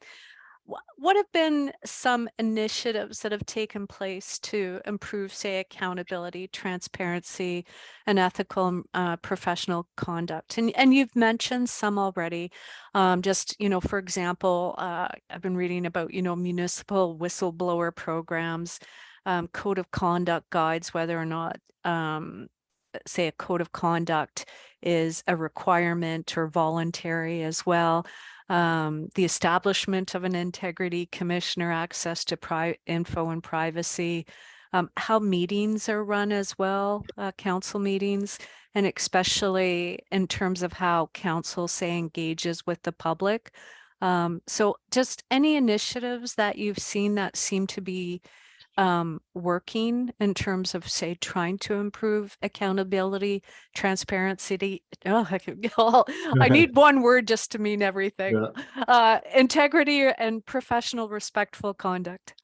what have been some initiatives that have taken place to improve, say, accountability, transparency, and ethical professional conduct? And you've mentioned some already. Just, for example, I've been reading about, municipal whistleblower programs, code of conduct guides, whether or not, say, a code of conduct is a requirement or voluntary as well. The establishment of an integrity commissioner, access to info and privacy, how meetings are run as well, council meetings, and especially in terms of how council, say, engages with the public. So just any initiatives that you've seen that seem to be working in terms of, say, trying to improve accountability, transparency? Oh, I need one word just to mean everything. Integrity and professional, respectful conduct.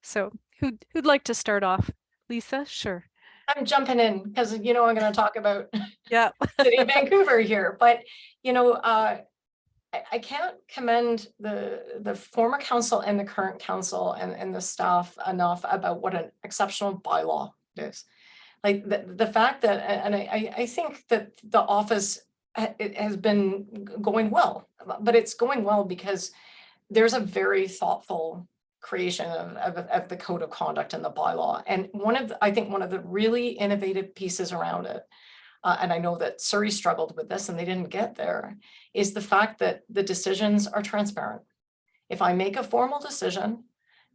So who'd like to start off? Lisa? Sure. I'm jumping in because I'm going to talk about Yeah. City of Vancouver here, but I can't commend the former council and the current council and the staff enough about what an exceptional bylaw it is. Like the fact that, and I think that the office it has been going well, but it's going well because there's a very thoughtful creation of the code of conduct and the bylaw. And I think one of the really innovative pieces around it, and I know that Surrey struggled with this and they didn't get there, is the fact that the decisions are transparent. If I make a formal decision,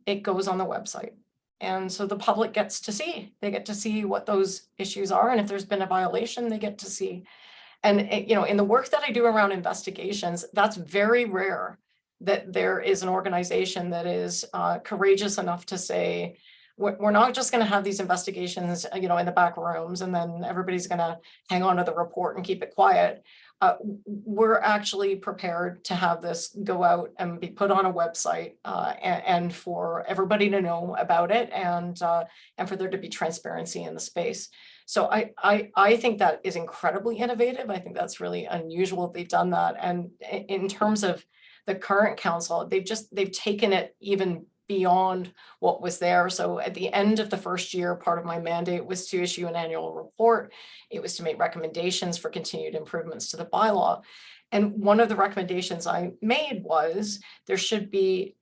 it goes on the website. And so the public gets to see, they get to see what those issues are. And if there's been a violation, they get to see. And, in the work that I do around investigations, that's very rare that there is an organization that is courageous enough to say, we're not just going to have these investigations, in the back rooms, and then everybody's going to hang on to the report and keep it quiet. We're actually prepared to have this go out and be put on a website and for everybody to know about it and for there to be transparency in the space. So I think that is incredibly innovative. I think that's really unusual they've done that. And in terms of the current council, they've taken it even beyond what was there. So at the end of the first year, part of my mandate was to issue an annual report. It was to make recommendations for continued improvements to the bylaw. And one of the recommendations I made was there should be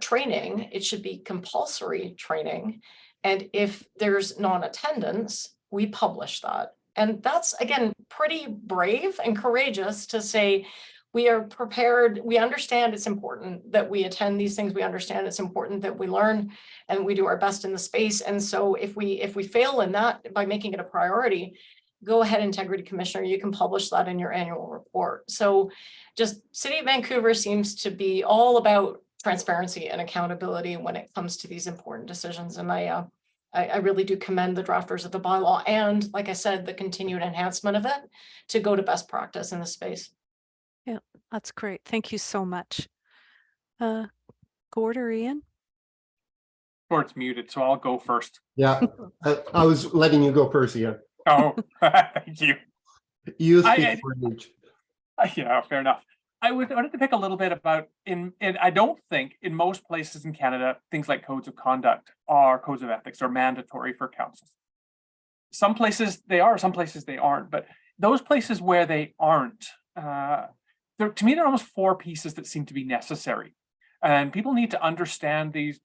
training. It should be compulsory training. And if there's non-attendance, we publish that. And that's, again, pretty brave and courageous to say, we are prepared. We understand it's important that we attend these things. We understand it's important that we learn and we do our best in the space. And so if we fail in that by making it a priority, go ahead, Integrity Commissioner, you can publish that in your annual report. So just City of Vancouver seems to be all about transparency and accountability when it comes to these important decisions. And I really do commend the drafters of the bylaw and, like I said, the continued enhancement of it to go to best practice in the space. Yeah, that's great. Thank you so much. Gord or Ian? Gord's muted, so I'll go first. Yeah, I was letting you go first, Ian. Oh, thank you. You speak for each. Yeah, fair enough. I wanted to pick a little bit about I don't think in most places in Canada, things like codes of conduct or codes of ethics are mandatory for councils. Some places they are, some places they aren't, but those places where they aren't, to me, there are almost four pieces that seem to be necessary. And people need to understand these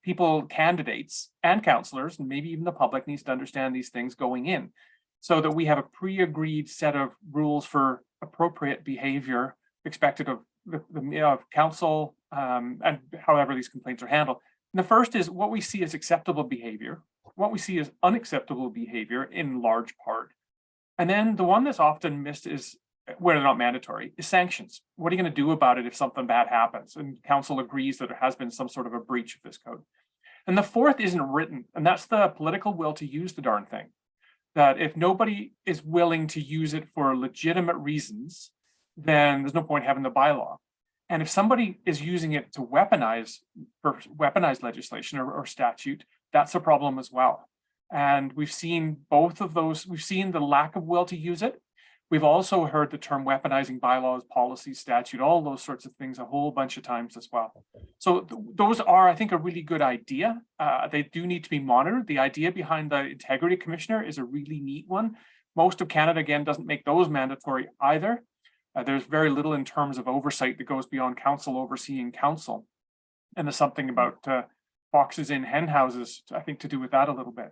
candidates and councillors, and maybe even the public needs to understand these things going in, so that we have a pre-agreed set of rules for appropriate behavior expected of the council and however these complaints are handled. And the first is what we see as acceptable behavior, what we see as unacceptable behavior in large part. And then the one that's often missed is, where they're not mandatory, is sanctions. What are you going to do about it if something bad happens and council agrees that there has been some sort of a breach of this code? And the fourth isn't written, and that's the political will to use the darn thing. That if nobody is willing to use it for legitimate reasons, then there's no point having the bylaw. And if somebody is using it to weaponize legislation or statute, that's a problem as well. And we've seen both of those. We've seen the lack of will to use it. We've also heard the term weaponizing bylaws, policy, statute, all those sorts of things a whole bunch of times as well. So those are, I think, a really good idea. They do need to be monitored. The idea behind the Integrity Commissioner is a really neat one. Most of Canada, again, doesn't make those mandatory either. There's very little in terms of oversight that goes beyond council overseeing council. And there's something about boxes in hen houses, I think, to do with that a little bit.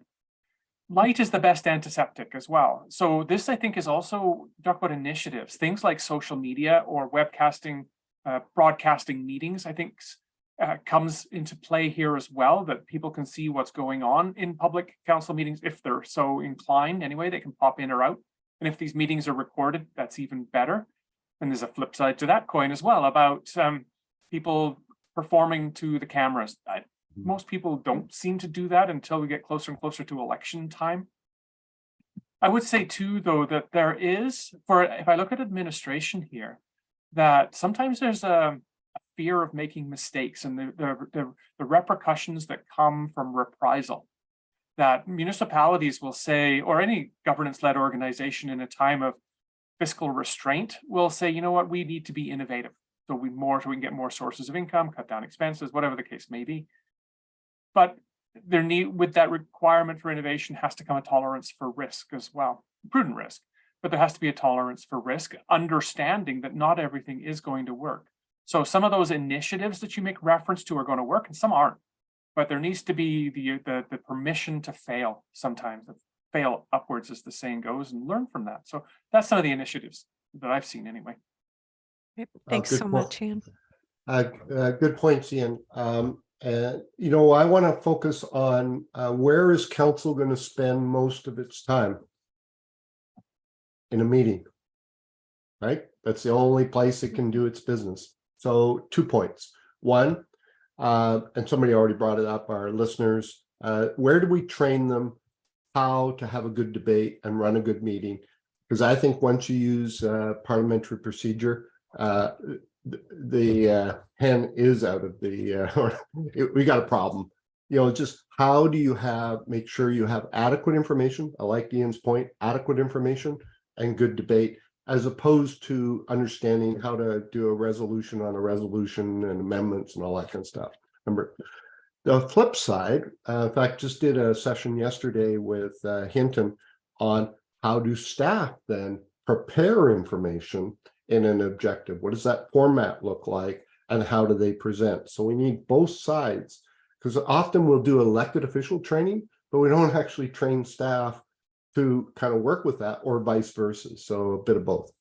Light is the best antiseptic as well. So this, I think, is also talk about initiatives, things like social media or webcasting, broadcasting meetings, I think comes into play here as well, that people can see what's going on in public council meetings if they're so inclined. Anyway, they can pop in or out. And if these meetings are recorded, that's even better. And there's a flip side to that coin as well about people performing to the cameras. most people don't seem to do that until we get closer and closer to election time. I would say too, though, that there is, if I look at administration here, that sometimes there's a fear of making mistakes and the repercussions that come from reprisal. That municipalities will say, or any governance-led organization in a time of fiscal restraint will say, you know what, we need to be innovative. So we can get more sources of income, cut down expenses, whatever the case may be. But with that requirement for innovation has to come a tolerance for risk as well, prudent risk. But there has to be a tolerance for risk, understanding that not everything is going to work. So some of those initiatives that you make reference to are going to work and some aren't. But there needs to be the permission to fail sometimes, fail upwards as the saying goes, and learn from that. So that's some of the initiatives that I've seen anyway. Thanks good so point. much, Ian. Good points, Ian. And I want to focus on where is council going to spend most of its time? In a meeting, right? That's the only place it can do its business. So 2 points. One, and somebody already brought it up, our listeners, where do we train them how to have a good debate and run a good meeting? Because I think once you use parliamentary procedure, the hen is out of the, we got a problem. Just how do you make sure you have adequate information? I like Ian's point, adequate information and good debate, as opposed to understanding how to do a resolution on a resolution and amendments and all that kind of stuff. Remember, the flip side, in fact, just did a session yesterday with Hinton on how do staff then prepare information in an objective. What does that format look like and how do they present? So we need both sides, because often we'll do elected official training, but we don't actually train staff to kind of work with that, or vice versa. So a bit of both.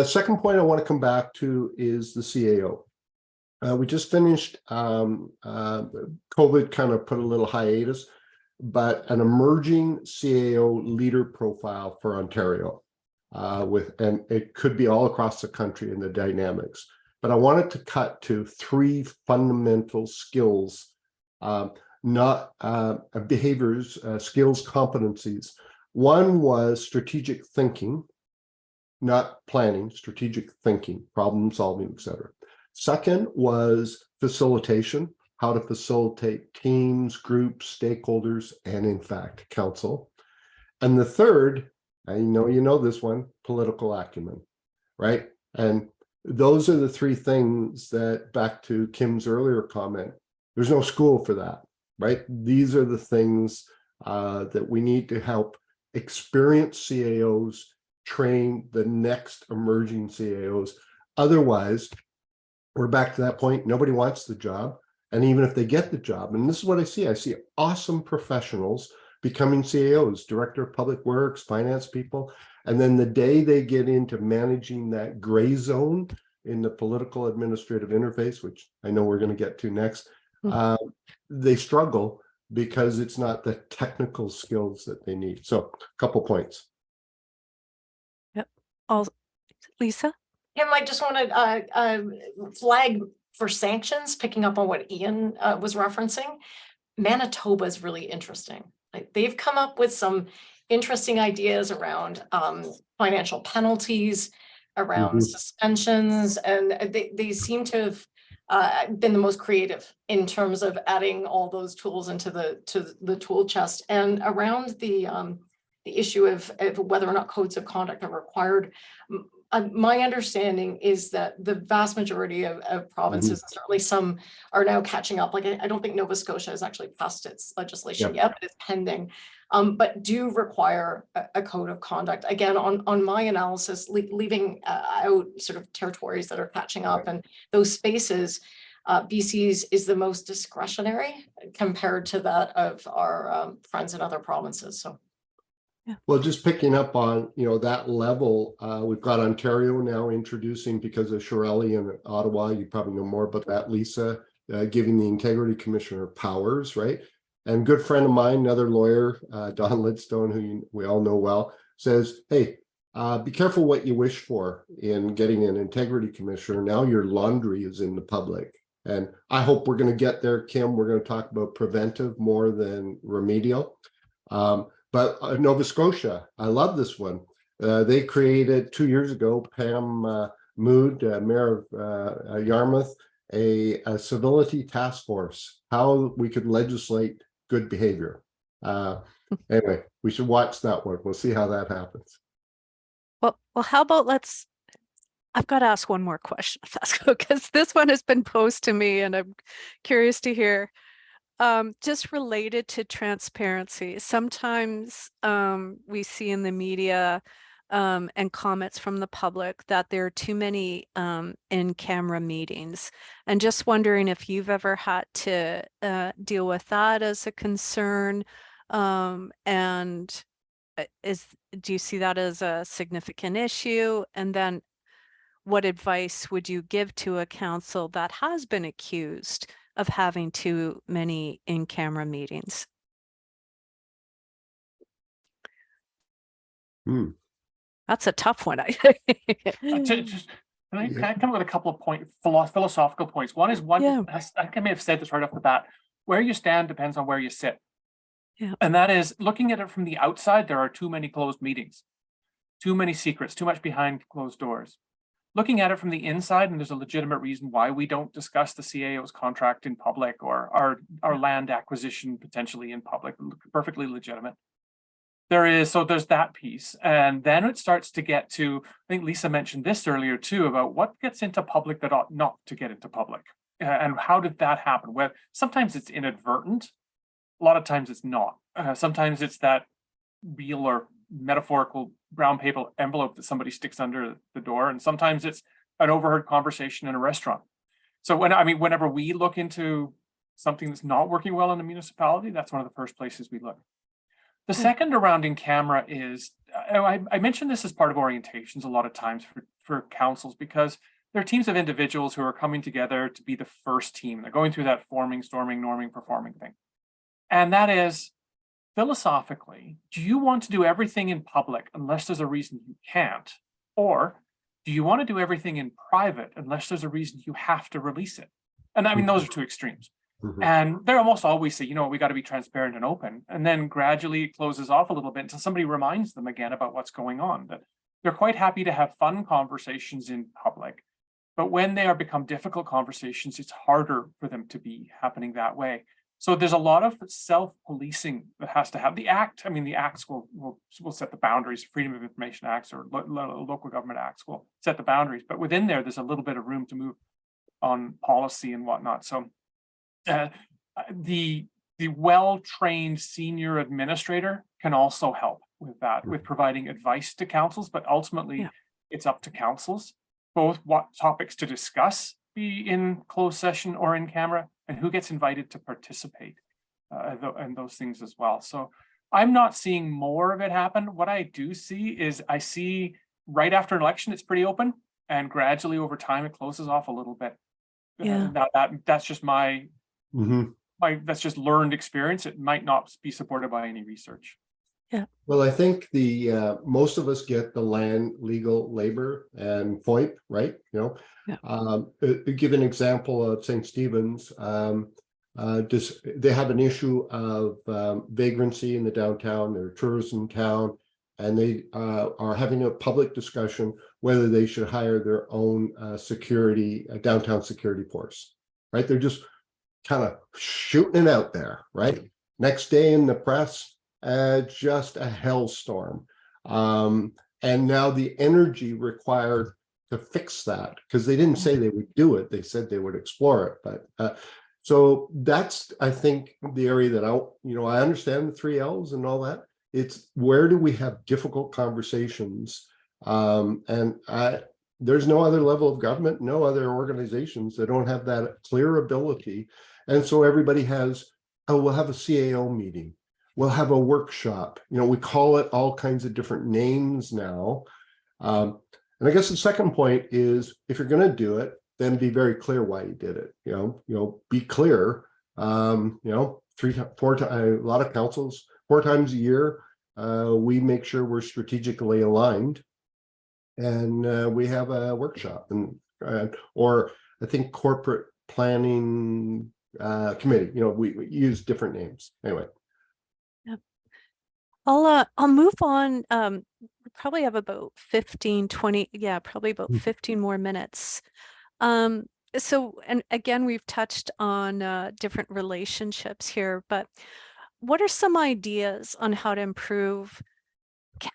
Second point I want to come back to is the CAO. We just finished, COVID kind of put a little hiatus, but an emerging CAO leader profile for Ontario, and it could be all across the country in the dynamics. But I wanted to cut to 3 fundamental skills, not behaviors, skills, competencies. One was strategic thinking, not planning, strategic thinking, problem solving, etc. Second was facilitation, how to facilitate teams, groups, stakeholders, and in fact, council. And the third, I know you know this one, political acumen, right? And those are the 3 things that, back to Kim's earlier comment, there's no school for that, right? These are the things that we need to help experienced CAOs train the next emerging CAOs. Otherwise, we're back to that point. Nobody wants the job. And even if they get the job, and this is what I see awesome professionals becoming CAOs, Director of Public Works, finance people. And then the day they get into managing that gray zone in the political administrative interface, which I know we're going to get to next, they struggle because it's not the technical skills that they need. So a couple points. Yep. Lisa? Kim, I just want to flag for sanctions, picking up on what Ian was referencing. Manitoba is really interesting. Like, they've come up with some interesting ideas around financial penalties, around suspensions, and they seem to have been the most creative in terms of adding all those tools into the tool chest. And around the issue of whether or not codes of conduct are required, my understanding is that the vast majority of provinces, certainly some, are now catching up. Like, I don't think Nova Scotia has actually passed its legislation yet, but it's pending. But do require a code of conduct. Again, on my analysis, leaving out sort of territories that are catching up, and those spaces, BC's is the most discretionary compared to that of our friends in other provinces. So. Well, just picking up on, that level, we've got Ontario now introducing, because of Shirley and Ottawa, you probably know more about that, Lisa, giving the Integrity Commissioner powers, right? And good friend of mine, another lawyer, Don Lidstone, who we all know well, says, hey, be careful what you wish for in getting an Integrity Commissioner. Now your laundry is in the public, And I hope we're going to get there, Kim. We're going to talk about preventive more than remedial. But Nova Scotia, I love this one. They created 2 years ago, Pam Mood, Mayor of Yarmouth, a civility task force, how we could legislate good behavior. Anyway, we should watch that one. We'll see how that happens. Well, how about I've got to ask one more question, if that's because this one has been posed to me and I'm curious to hear. Just related to transparency, sometimes we see in the media and comments from the public that there are too many in-camera meetings. And just wondering if you've ever had to deal with that as a concern, and do you see that as a significant issue? And then what advice would you give to a council that has been accused of having too many in-camera meetings? That's a tough one, I think. Can I come with a couple of philosophical points? One is Yeah. I may have said this right off the bat. Where you stand depends on where you sit. Yeah. And that is, looking at it from the outside, there are too many closed meetings, too many secrets, too much behind closed doors. Looking at it from the inside, and there's a legitimate reason why we don't discuss the CAO's contract in public or our land acquisition potentially in public, perfectly legitimate. There's that piece. And then it starts to get to, I think Lisa mentioned this earlier too, about what gets into public that ought not to get into public. And how did that happen? Well, sometimes it's inadvertent. A lot of times it's not. Sometimes it's that real or metaphorical brown paper envelope that somebody sticks under the door, and sometimes it's an overheard conversation in a restaurant. So whenever we look into something that's not working well in the municipality, that's one of the first places we look. The second around in camera is, I mentioned this as part of orientations a lot of times for councils, because there are teams of individuals who are coming together to be the first team. They're going through that forming, storming, norming, performing thing. And that is, philosophically, do you want to do everything in public unless there's a reason you can't? Or do you want to do everything in private unless there's a reason you have to release it? And I mean, those are two extremes. And they're almost always say, we got to be transparent and open. And then gradually it closes off a little bit until somebody reminds them again about what's going on. That they're quite happy to have fun conversations in public. But when they are become difficult conversations, it's harder for them to be happening that way. So there's a lot of self-policing that has to have the act. I mean, the acts will set the boundaries. Freedom of Information Acts or local government acts will set the boundaries. But within there's a little bit of room to move on policy and whatnot. So the well-trained senior administrator can also help with that, with providing advice to councils. But ultimately, it's up to councils, both what topics to discuss, be in closed session or in camera, and who gets invited to participate and those things as well. So I'm not seeing more of it happen. What I do see is I see right after an election, it's pretty open, and gradually over time, it closes off a little bit. Yeah. That's just that's just learned experience. It might not be supported by any research. Yeah. Well, I think the most of us get the land, legal, labor, and FOIP, right? Give an example of St. Stephen's. They have an issue of vagrancy in the downtown. They're a tourism town, and they are having a public discussion whether they should hire their own downtown security force. Right? They're just kind of shooting it out there. Right? Next day in the press. Just a hellstorm. And now the energy required to fix that, because they didn't say they would do it, they said they would explore it. But so that's, I think, the area that I understand the 3 L's and all that. It's where do we have difficult conversations? There's no other level of government, no other organizations that don't have that clear ability. And so everybody has, we'll have a CAO meeting. We'll have a workshop. We call it all kinds of different names now. And I guess the second point is, if you're going to do it, then be very clear why you did it. Be clear. 3, 4 times. A lot of councils, 4 times a year, we make sure we're strategically aligned, and we have a workshop. Or I think corporate planning committee. You know, we use different names anyway. I'll move on. We probably have about 15, 20, yeah, probably about Mhm. 15 more minutes. So, and again, we've touched on different relationships here, but what are some ideas on how to improve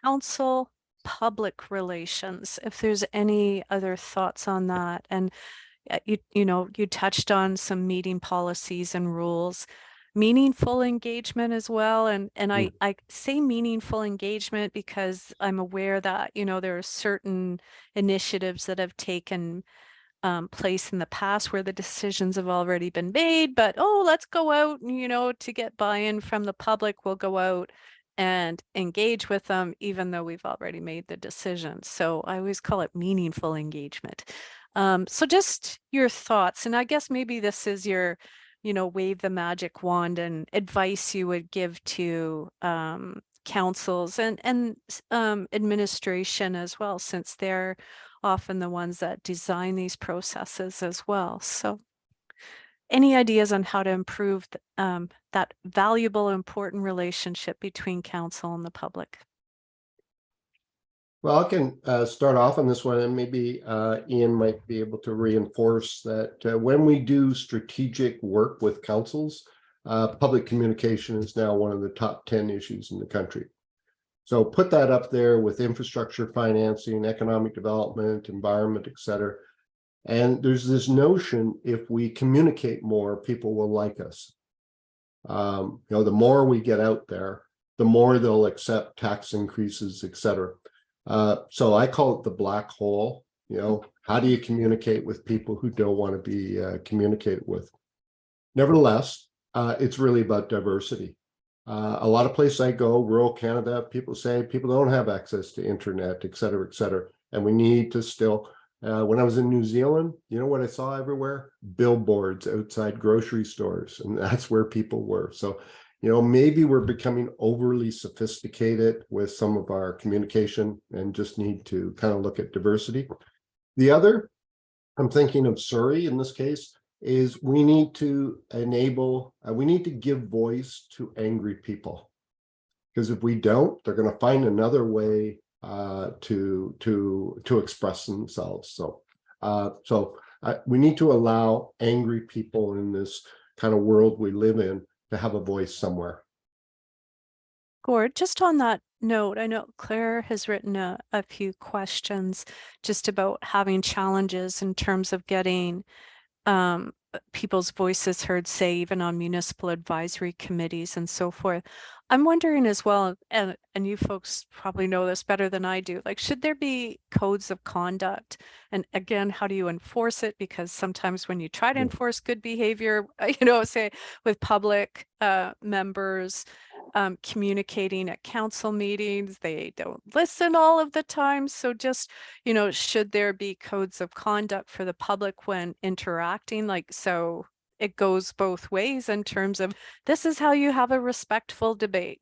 council public relations? If there's any other thoughts on that, and you know, you touched on some meeting policies and rules, meaningful engagement as well. And I say meaningful engagement because I'm aware that, you know, there are certain initiatives that have taken place in the past where the decisions have already been made, but oh, let's go out, you know, to get buy-in from the public, we'll go out and engage with them, even though we've already made the decision. So I always call it meaningful engagement. So just your thoughts, and I guess maybe this is your, you know, wave the magic wand and advice you would give to councils and administration as well, since they're often the ones that design these processes as well. So any ideas on how to improve that valuable, important relationship between council and the public? Well, I can start off on this one, and maybe Ian might be able to reinforce that when we do strategic work with councils, public communication is now one of the top 10 issues in the country. So put that up there with infrastructure financing, economic development, environment, et cetera. And there's this notion, if we communicate more, people will like us. You know, the more we get out there, the more they'll accept tax increases, et cetera. So I call it the black hole. You know, how do you communicate with people who don't want to be communicated with? Nevertheless, it's really about diversity. A lot of places I go, rural Canada, people say people don't have access to internet, et cetera, et cetera. And we need to still, when I was in New Zealand, you know what I saw everywhere? Billboards outside grocery stores. And that's where people were. So, you know, maybe we're becoming overly sophisticated with some of our communication and just need to kind of look at diversity. The other, I'm thinking of Surrey in this case, is we need to enable, we need to give voice to angry people. Because if we don't, they're going to find another way to express themselves. So, we need to allow angry people in this kind of world we live in to have a voice somewhere. Gord, just on that note, I know Claire has written a few questions just about having challenges in terms of getting people's voices heard, say, even on municipal advisory committees and so forth. I'm wondering as well, and you folks probably know this better than I do, like, should there be codes of conduct? And again, how do you enforce it? Because sometimes when you try to enforce good behavior, you know, say with public members communicating at council meetings, they don't listen all of the time. So just, you know, should there be codes of conduct for the public when interacting? Like, so it goes both ways in terms of this is how you have a respectful debate.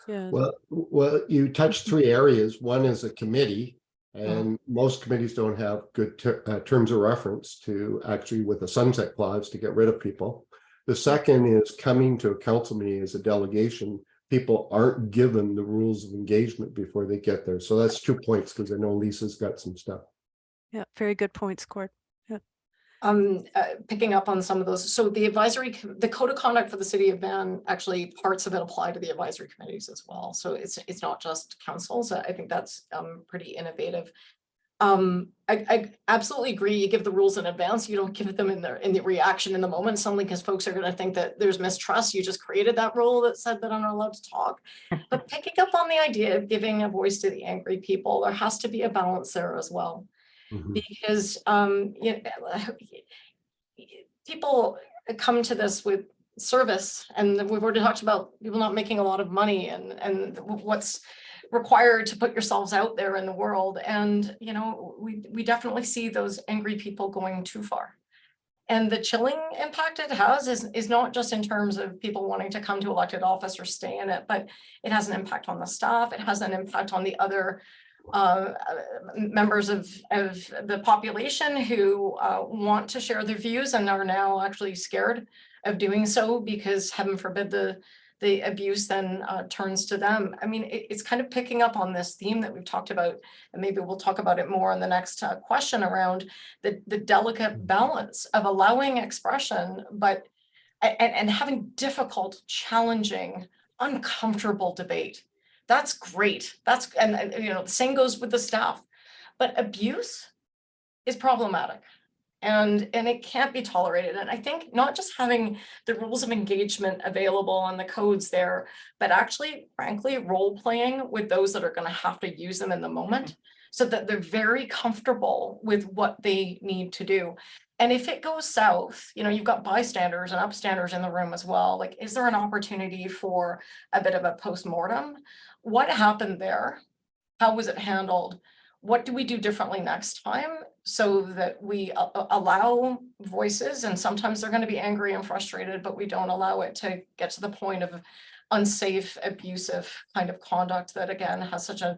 Yeah. Well, you touched three areas. One is a committee, and most committees don't have good terms of reference to actually with a sunset clause to get rid of people. The second is coming to a council meeting as a delegation. People aren't given the rules of engagement before they get there. So that's 2 points, because I know Lisa's got some stuff. Yeah, very good points, Gord. Yeah. Picking up on some of those. So the code of conduct for the city of Van, actually parts of it apply to the advisory committees as well. So it's not just councils. I think that's pretty innovative. I absolutely agree. You give the rules in advance. You don't give them in the reaction in the moment, suddenly, because folks are going to think that there's mistrust. You just created that rule that said that I'm not allowed to talk. But picking up on the idea of giving a voice to the angry people, there has to be a balance there as well. Because you know, people come to this with service, and we've already talked about people not making a lot of money and what's required to put yourselves out there in the world. And you know, we definitely see those angry people going too far. And the chilling impact it has is not just in terms of people wanting to come to elected office or stay in it, but it has an impact on the staff. It has an impact on the other members of the population who want to share their views and are now actually scared of doing so because heaven forbid the abuse then turns to them. I mean, it's kind of picking up on this theme that we've talked about, and maybe we'll talk about it more in the next question around the delicate balance of allowing expression, but and having difficult, challenging, uncomfortable debate. That's great. That's, and you know, the same goes with the staff, but abuse is problematic. And it can't be tolerated. And I think not just having the rules of engagement available and the codes there, but actually, frankly, role playing with those that are going to have to use them in the moment so that they're very comfortable with what they need to do. And if it goes south, you know, you've got bystanders and upstanders in the room as well. Like, is there an opportunity for a bit of a post-mortem? What happened there? How was it handled? What do we do differently next time so that we allow voices, and sometimes they're going to be angry and frustrated, but we don't allow it to get to the point of unsafe, abusive kind of conduct that again has such an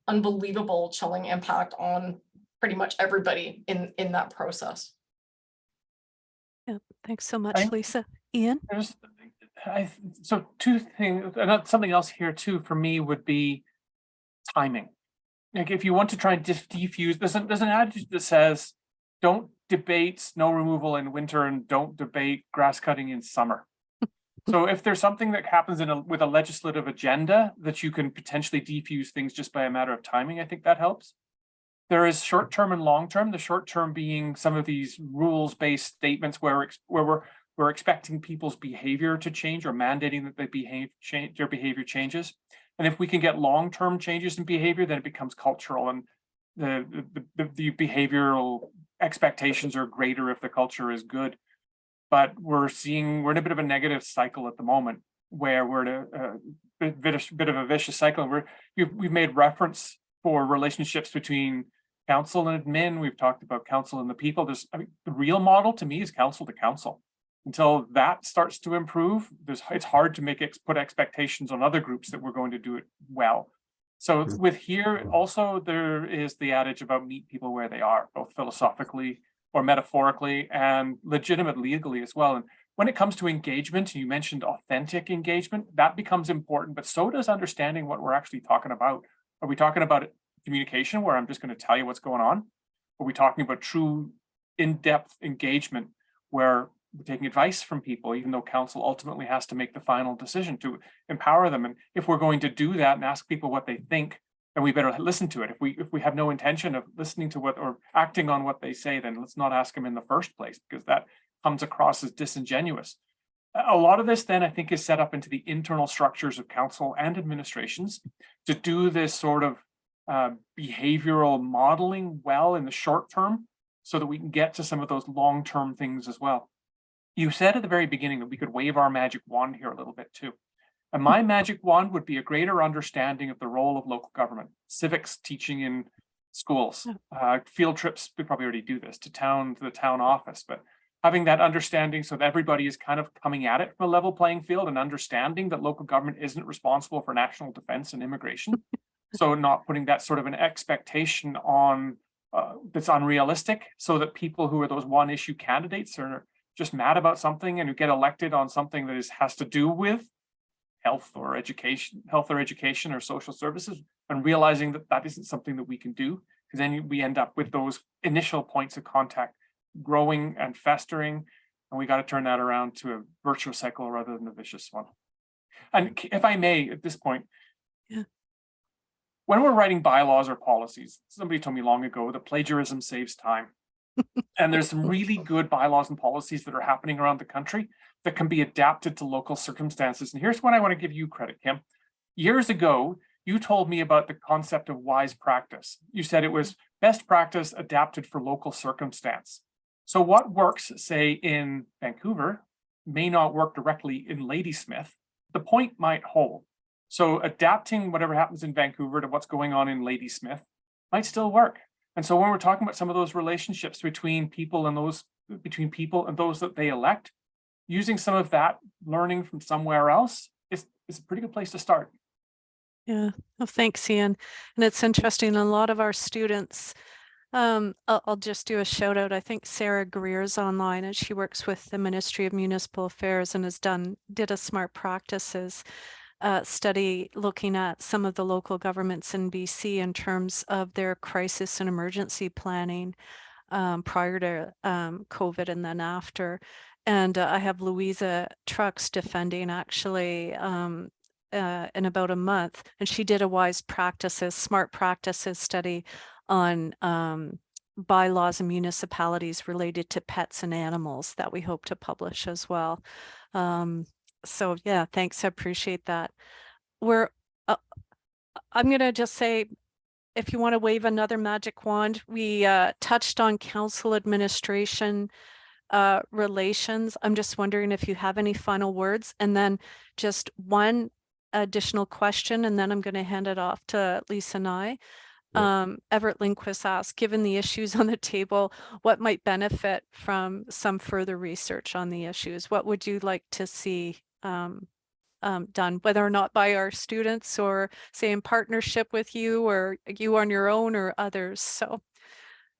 unbelievable chilling impact on pretty much everybody in that process. Yeah, thanks so much, Thank- Lisa. Ian? So two things, something else here too for me would be timing. Like if you want to try and defuse, there's an adage that says, don't debate snow removal in winter and don't debate grass cutting in summer. So if there's something that happens with a legislative agenda that you can potentially defuse things just by a matter of timing, I think that helps. There is short-term and long-term, the short-term being some of these rules-based statements where we're expecting people's behavior to change or mandating that their behavior changes. And if we can get long-term changes in behavior, then it becomes cultural, and the behavioral expectations are greater if the culture is good. But we're in a bit of a negative cycle at the moment where we're in a bit of a vicious cycle. We've made reference for relationships between council and admin. We've talked about council and the people. The real model to me is council to council. Until that starts to improve, it's hard to put expectations on other groups that we're going to do it well. So with here also, there is the adage about meet people where they are, both philosophically or metaphorically and legitimate legally as well. And when it comes to engagement, you mentioned authentic engagement, that becomes important, but so does understanding what we're actually talking about. Are we talking about communication where I'm just going to tell you what's going on? Are we talking about true in-depth engagement where we're taking advice from people, even though council ultimately has to make the final decision to empower them? And if we're going to do that and ask people what they think, then we better listen to it. If we have no intention of listening to what or acting on what they say, then let's not ask them in the first place, because that comes across as disingenuous. A lot of this then I think is set up into the internal structures of council and administrations to do this sort of behavioral modeling well in the short term so that we can get to some of those long-term things as well. You said at the very beginning that we could wave our magic wand here a little bit too. And my magic wand would be a greater understanding of the role of local government, civics teaching in schools, field trips, we probably already do this, to the town office, but having that understanding so that everybody is kind of coming at it from a level playing field and understanding that local government isn't responsible for national defense and immigration. So not putting that sort of an expectation on that's unrealistic, so that people who are those one issue candidates are just mad about something and who get elected on something that has to do with health or education or social services, and realizing that that isn't something that we can do, because then we end up with those initial points of contact growing and festering, and we got to turn that around to a virtuous cycle rather than a vicious one. And if I may, at this point, when we're writing bylaws or policies, somebody told me long ago that plagiarism saves time. And there's some really good bylaws and policies that are happening around the country that can be adapted to local circumstances. And here's when I want to give you credit, Kim. Years ago, you told me about the concept of wise practice. You said it was best practice adapted for local circumstance. So what works, say, in Vancouver may not work directly in Ladysmith. The point might hold. So adapting whatever happens in Vancouver to what's going on in Ladysmith might still work. And so when we're talking about some of those relationships between people and those that they elect, using some of that learning from somewhere else is a pretty good place to start. Yeah, well, thanks, Ian. And it's interesting, a lot of our students, I'll just do a shout out. I think Sarah Greer's online and she works with the Ministry of Municipal Affairs and did a smart practices study looking at some of the local governments in BC in terms of their crisis and emergency planning prior to COVID and then after. And I have Louisa Trucks defending actually in about a month, and she did a smart practices study on bylaws and municipalities related to pets and animals that we hope to publish as well. So yeah, thanks. I appreciate that. I'm going to just say, if you want to wave another magic wand, we touched on council administration relations. I'm just wondering if you have any final words, and then just one additional question, and then I'm going to hand it off to Lisa and I. Everett Lindquist asked, given the issues on the table, what might benefit from some further research on the issues? What would you like to see done, whether or not by our students or say in partnership with you or you on your own or others? So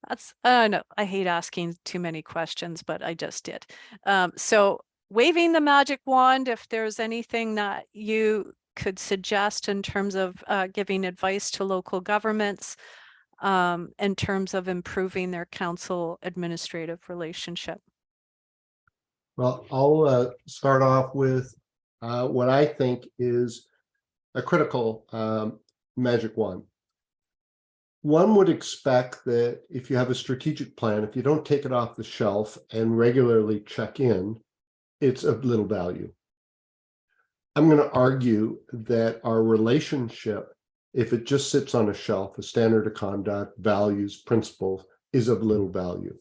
that's, no, I hate asking too many questions, but I just did. So waving the magic wand, if there's anything that you could suggest in terms of giving advice to local governments in terms of improving their council administrative relationship. Well, I'll start off with what I think is a critical magic wand. One would expect that if you have a strategic plan, if you don't take it off the shelf and regularly check in, it's of little value. I'm going to argue that our relationship, if it just sits on a shelf, a standard of conduct, values, principles, is of little value.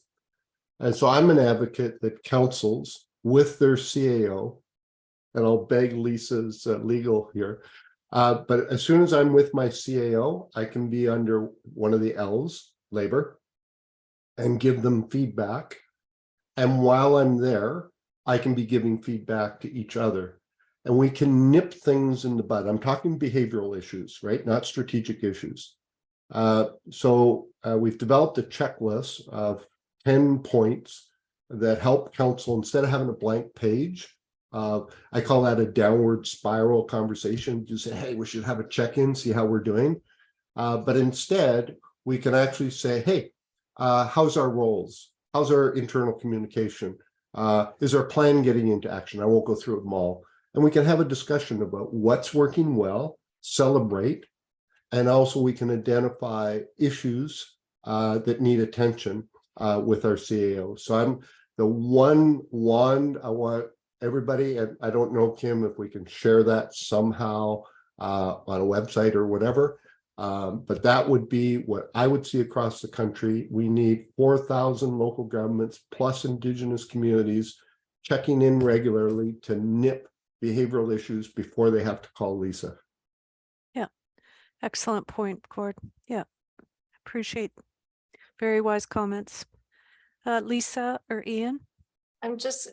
And so I'm an advocate that councils with their CAO, and I'll beg Lisa's legal here, but as soon as I'm with my CAO, I can be under one of the L's, labor, and give them feedback. And while I'm there, I can be giving feedback to each other. And we can nip things in the bud. I'm talking behavioral issues, right? Not strategic issues. So we've developed a checklist of 10 points that help council, instead of having a blank page, I call that a downward spiral conversation. You say, hey, we should have a check-in, see how we're doing. But instead, we can actually say, hey, how's our roles? How's our internal communication? Is our plan getting into action? I won't go through them all. And we can have a discussion about what's working well, celebrate, and also we can identify issues that need attention with our CAO. So I'm the one I want everybody, and I don't know, Kim, if we can share that somehow on a website or whatever, but that would be what I would see across the country. We need 4,000 local governments plus Indigenous communities checking in regularly to nip behavioral issues before they have to call Lisa. Yeah, excellent point, Gord. Yeah, appreciate very wise comments. Lisa or Ian? I'm just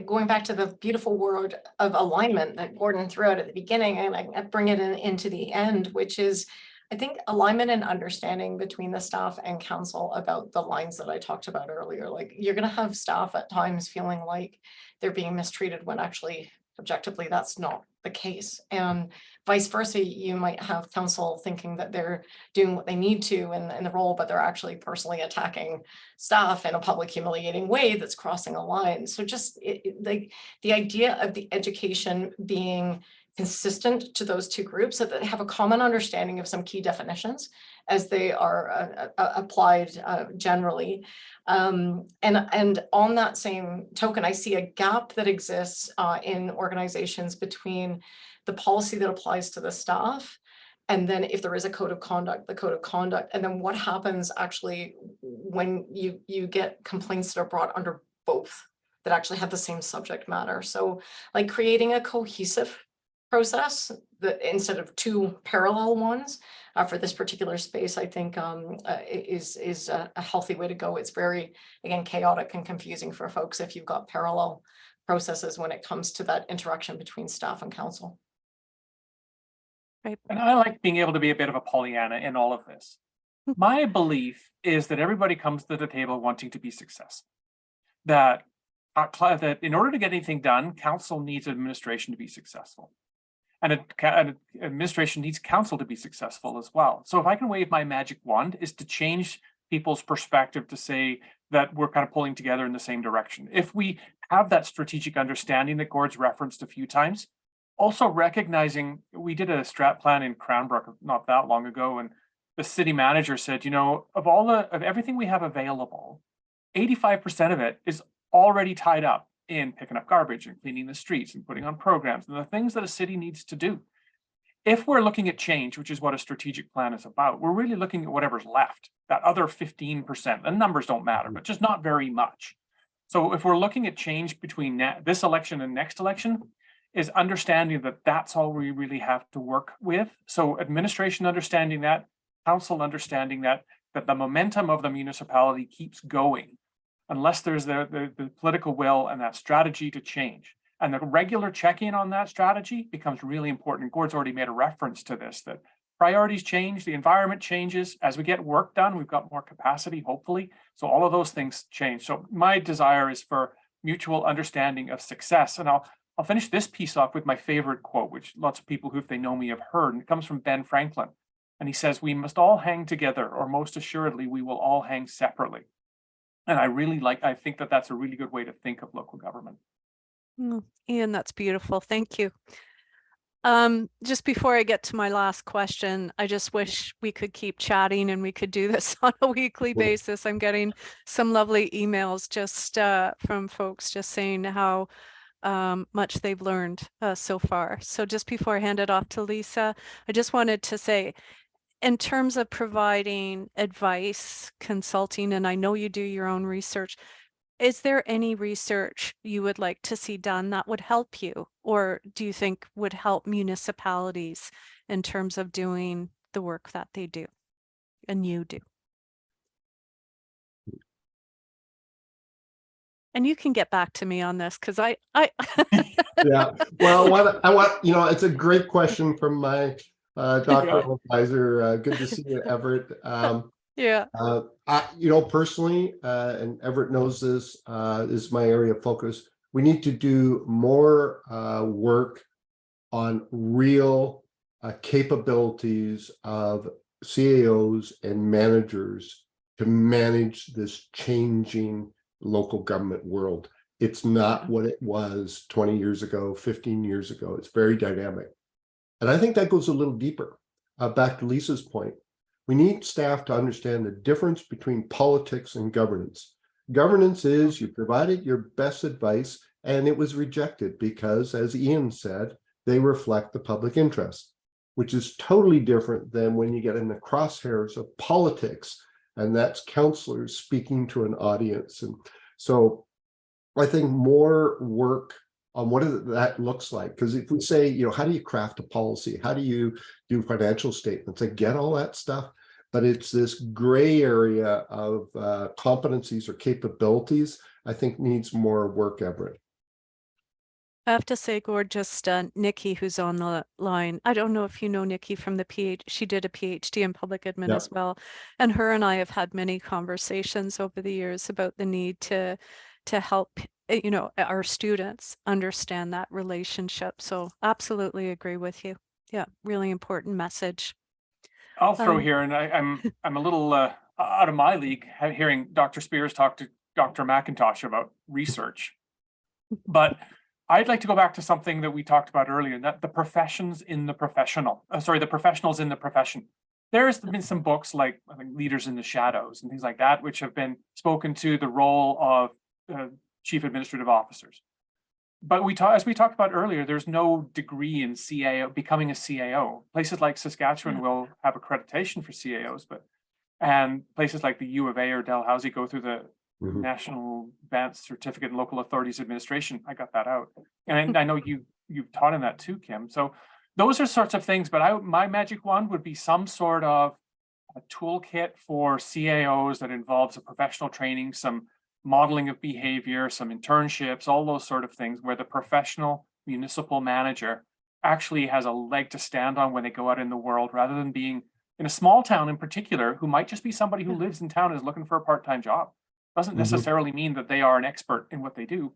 going back to the beautiful word of alignment that Gordon threw out at the beginning, and I bring it into the end, which is, I think, alignment and understanding between the staff and council about the lines that I talked about earlier. Like, you're going to have staff at times feeling like they're being mistreated when actually, objectively, that's not the case. And vice versa, you might have council thinking that they're doing what they need to in the role, but they're actually personally attacking staff in a public humiliating way that's crossing a line. So just the idea of the education being consistent to those two groups, so that they have a common understanding of some key definitions as they are applied generally. And on that same token, I see a gap that exists in organizations between the policy that applies to the staff, and then if there is a code of conduct, the code of conduct, and then what happens actually when you get complaints that are brought under both that actually have the same subject matter. So like creating a cohesive process that instead of two parallel ones for this particular space, I think is a healthy way to go. It's very, again, chaotic and confusing for folks if you've got parallel processes when it comes to that interaction between staff and council. Right. And I like being able to be a bit of a Pollyanna in all of this. My belief is that everybody comes to the table wanting to be successful. That that in order to get anything done, council needs administration to be successful. And administration needs council to be successful as well. So if I can wave my magic wand, is to change people's perspective to say that we're kind of pulling together in the same direction. If we have that strategic understanding that Gord's referenced a few times, also recognizing we did a strat plan in Cranbrook not that long ago, and the city manager said, you know, of everything we have available, 85% of it is already tied up in picking up garbage and cleaning the streets and putting on programs and the things that a city needs to do. If we're looking at change, which is what a strategic plan is about, we're really looking at whatever's left, that other 15%. The numbers don't matter, but just not very much. So if we're looking at change between this election and next election, is understanding that that's all we really have to work with. So administration understanding that, council understanding that the momentum of the municipality keeps going unless there's the political will and that strategy to change. And the regular check-in on that strategy becomes really important. Gord's already made a reference to this, that priorities change, the environment changes. As we get work done, we've got more capacity, hopefully. So all of those things change. So my desire is for mutual understanding of success. And I'll finish this piece off with my favorite quote, which lots of people who, if they know me, have heard, and it comes from Ben Franklin. And he says, "We must all hang together, or most assuredly, we will all hang separately." And I think that that's a really good way to think of local government. Ian, that's beautiful. Thank you. Just before I get to my last question, I just wish we could keep chatting and we could do this on a weekly basis. I'm getting some lovely emails just from folks just saying how much they've learned so far. So just before I hand it off to Lisa, I just wanted to say, in terms of providing advice, consulting, and I know you do your own research, is there any research you would like to see done that would help you, or do you think would help municipalities in terms of doing the work that they do and you do? And you can get back to me on this because I Yeah, well, I want, it's a great question from my doctoral advisor. Good to see you, Everett. yeah. Personally, and Everett knows this, is my area of focus. We need to do more work on real capabilities of CAOs and managers to manage this changing local government world. It's not what it was 20 years ago, 15 years ago. It's very dynamic. And I think that goes a little deeper. Back to Lisa's point, we need staff to understand the difference between politics and governance. Governance is you provided your best advice and it was rejected because, as Ian said, they reflect the public interest, which is totally different than when you get in the crosshairs of politics, and that's councillors speaking to an audience. And so I think more work on what that looks like, because if we say, how do you craft a policy? How do you do financial statements? I get all that stuff, but it's this gray area of competencies or capabilities I think needs more work, Everett. I have to say, Gord, just Nikki, who's on the line. I don't know if you know Nikki from the PhD. She did a PhD in public admin as well. And her and I have had many conversations over the years about the need to help, our students understand that relationship. So absolutely agree with you. Yeah, really important message. I'll throw here, and I'm a little out of my league hearing Dr. Spears talk to Dr. McIntosh about research. But I'd like to go back to something that we talked about earlier, that the professions in the professional, the professionals in the profession. There's been some books like, I think, Leaders in the Shadows and things like that, which have been spoken to the role of chief administrative officers. But as we talked about earlier, there's no degree in CAO, becoming a CAO. Places like Saskatchewan will have accreditation for CAOs, and places like the U of A or Dalhousie go through the National Advanced Certificate in Local Authorities Administration. I got that out. And I know you've taught in that too, Kim. So those are sorts of things, but my magic wand would be some sort of a toolkit for CAOs that involves a professional training, some modeling of behavior, some internships, all those sort of things where the professional municipal manager actually has a leg to stand on when they go out in the world, rather than being in a small town in particular, who might just be somebody who lives in town and is looking for a part-time job. Doesn't Mhm. necessarily mean that they are an expert in what they do.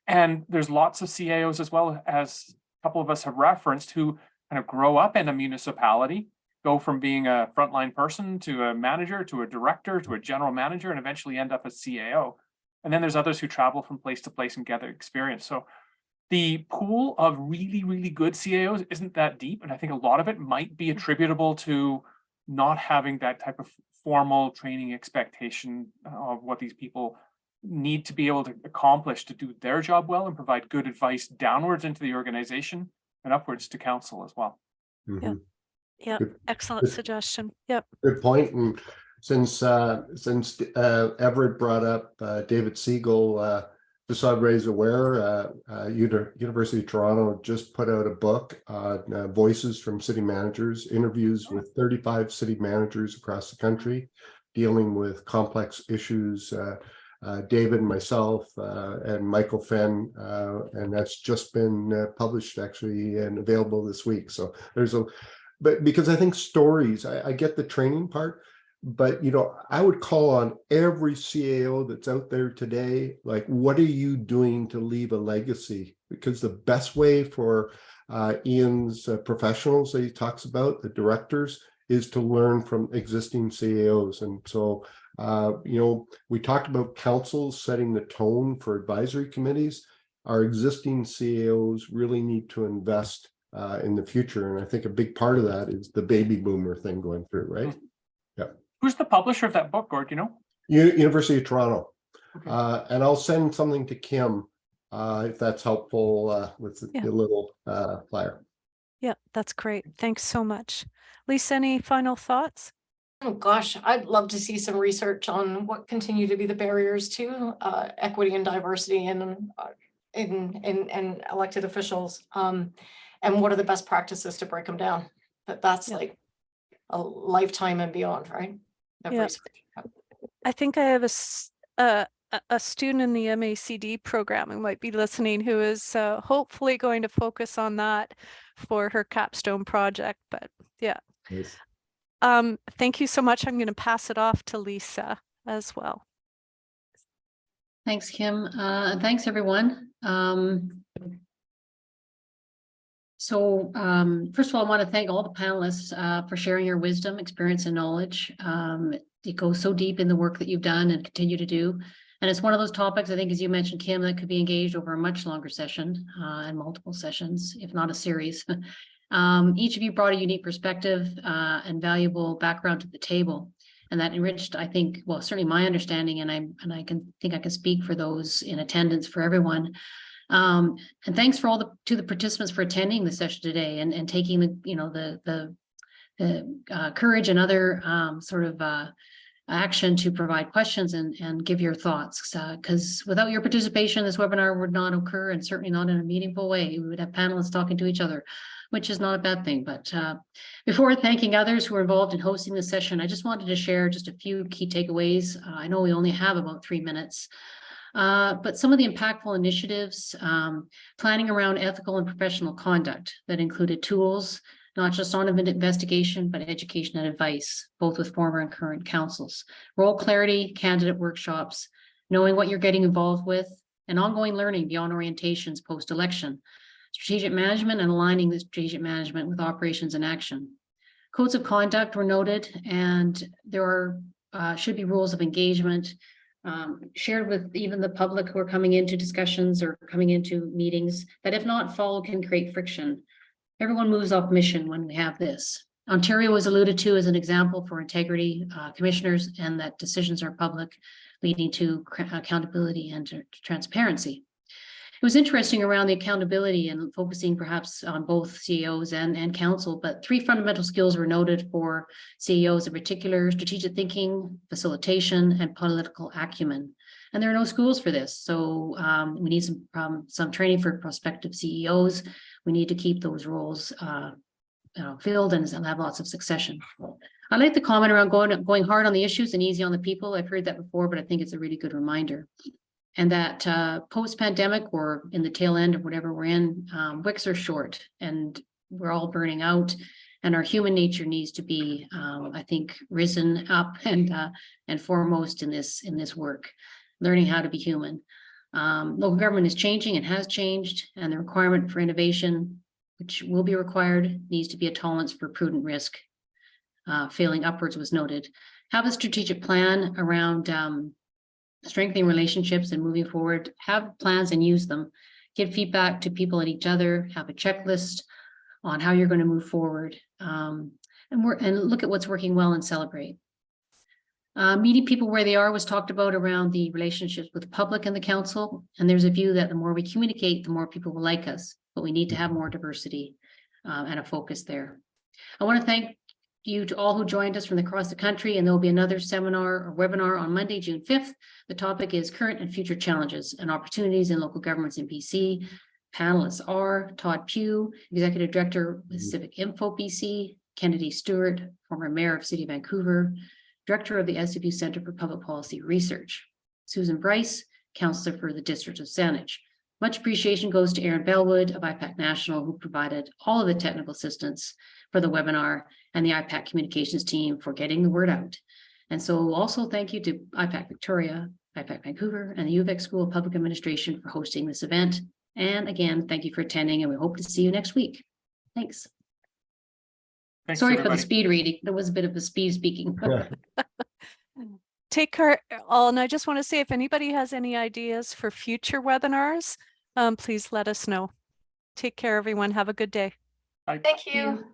And there's lots of CAOs, as well as a couple of us have referenced, who kind of grow up in a municipality, go from being a frontline person to a manager, to a director, to a general manager, and eventually end up as CAO. And then there's others who travel from place to place and gather experience. So the pool of really, really good CAOs isn't that deep. And I think a lot of it might be attributable to not having that type of formal training expectation of what these people need to be able to accomplish to do their job well and provide good advice downwards into the organization and upwards to council as well. Mhm. Yeah, Good. excellent Good. suggestion. Yep. Good point. And since Everett brought up David Siegel, just so everybody's aware, University of Toronto just put out a book on voices from city managers, interviews with 35 city managers across the country dealing with complex issues. David, myself, and Michael Fenn, and that's just been published actually and available this week. So but because I think stories, I get the training part, but I would call on every CAO that's out there today, like, what are you doing to leave a legacy? Because the best way for Ian's professionals that he talks about, the directors, is to learn from existing CAOs. And so we talked about councils setting the tone for advisory committees. Our existing CAOs really need to invest in the future. And I think a big part of that is the baby boomer thing going through, right? Yeah. Who's the publisher of that book, Gord? Do you know? University of Toronto. Okay. And I'll send something to Kim if that's helpful with the little flyer. Yeah, that's great. Thanks so much. Lisa, any final thoughts? Oh, gosh, I'd love to see some research on what continue to be the barriers to equity and diversity in elected officials. And what are the best practices to break them down? That's like a lifetime and beyond, right? Of research. I think I have a student in the MACD program who might be listening, who is hopefully going to focus on that for her capstone project. But yeah. Yes. Thank you so much. I'm going to pass it off to Lisa as well. Thanks, Kim. Thanks, everyone. First of all, I want to thank all the panelists for sharing your wisdom, experience, and knowledge. It goes so deep in the work that you've done and continue to do. And it's one of those topics, I think, as you mentioned, Kim, that could be engaged over a much longer session and multiple sessions, if not a series. Each of you brought a unique perspective and valuable background to the table. And that enriched, I think, well, certainly my understanding, and I can speak for those in attendance for everyone. And thanks for to the participants for attending the session today and taking the courage and other sort of action to provide questions and give your thoughts. Because without your participation, this webinar would not occur, and certainly not in a meaningful way. We would have panelists talking to each other, which is not a bad thing. But before thanking others who were involved in hosting this session, I just wanted to share just a few key takeaways. I know we only have about 3 minutes. But some of the impactful initiatives, planning around ethical and professional conduct that included tools, not just on an investigation, but education and advice, both with former and current councils, role clarity, candidate workshops, knowing what you're getting involved with, and ongoing learning beyond orientations post-election, strategic management and aligning the strategic management with operations and action. Codes of conduct were noted, and there should be rules of engagement, shared with even the public who are coming into discussions or coming into meetings that, if not followed, can create friction. Everyone moves off mission when we have this. Ontario was alluded to as an example for integrity commissioners, and that decisions are public, leading to accountability and transparency. It was interesting around the accountability and focusing perhaps on both CEOs and council, but 3 fundamental skills were noted for CEOs in particular: strategic thinking, facilitation, and political acumen. And there are no schools for this. So we need some training for prospective CEOs. We need to keep those roles filled and have lots of succession. I like the comment around going hard on the issues and easy on the people. I've heard that before, but I think it's a really good reminder. And that post-pandemic, or in the tail end of whatever we're in, wicks are short, and we're all burning out, and our human nature needs to be, I think, risen up and foremost in this work, learning how to be human. Local government is changing and has changed, and the requirement for innovation, which will be required, needs to be a tolerance for prudent risk. Failing upwards was noted. Have a strategic plan around strengthening relationships and moving forward. Have plans and use them. Give feedback to people and each other. Have a checklist on how you're going to move forward, and look at what's working well and celebrate. Meeting people where they are was talked about around the relationships with the public and the council. And there's a view that the more we communicate, the more people will like us, but we need to have more diversity and a focus there. I want to thank you to all who joined us from across the country, and there will be another seminar or webinar on Monday, June 5th. The topic is current and future challenges and opportunities in local governments in BC. Panelists are Todd Pugh, Executive Director with Civic Info BC, Kennedy Stewart, former Mayor of City of Vancouver, Director of the SW Centre for Public Policy Research, Susan Bryce, Councillor for the District of Saanich. Much appreciation goes to Aaron Bellwood of IPAC National, who provided all of the technical assistance for the webinar, and the IPAC communications team for getting the word out. And so also thank you to IPAC Victoria, IPAC Vancouver, and the UVic School of Public Administration for hosting this event. And again, thank you for attending, and we hope to see you next week. Thanks. Thanks, Sorry for the everybody. speed reading. There was a bit of a speed speaking. Take care all. And I just want to say, if anybody has any ideas for future webinars, please let us know. Take care, everyone. Have a good day. Bye. Thank you.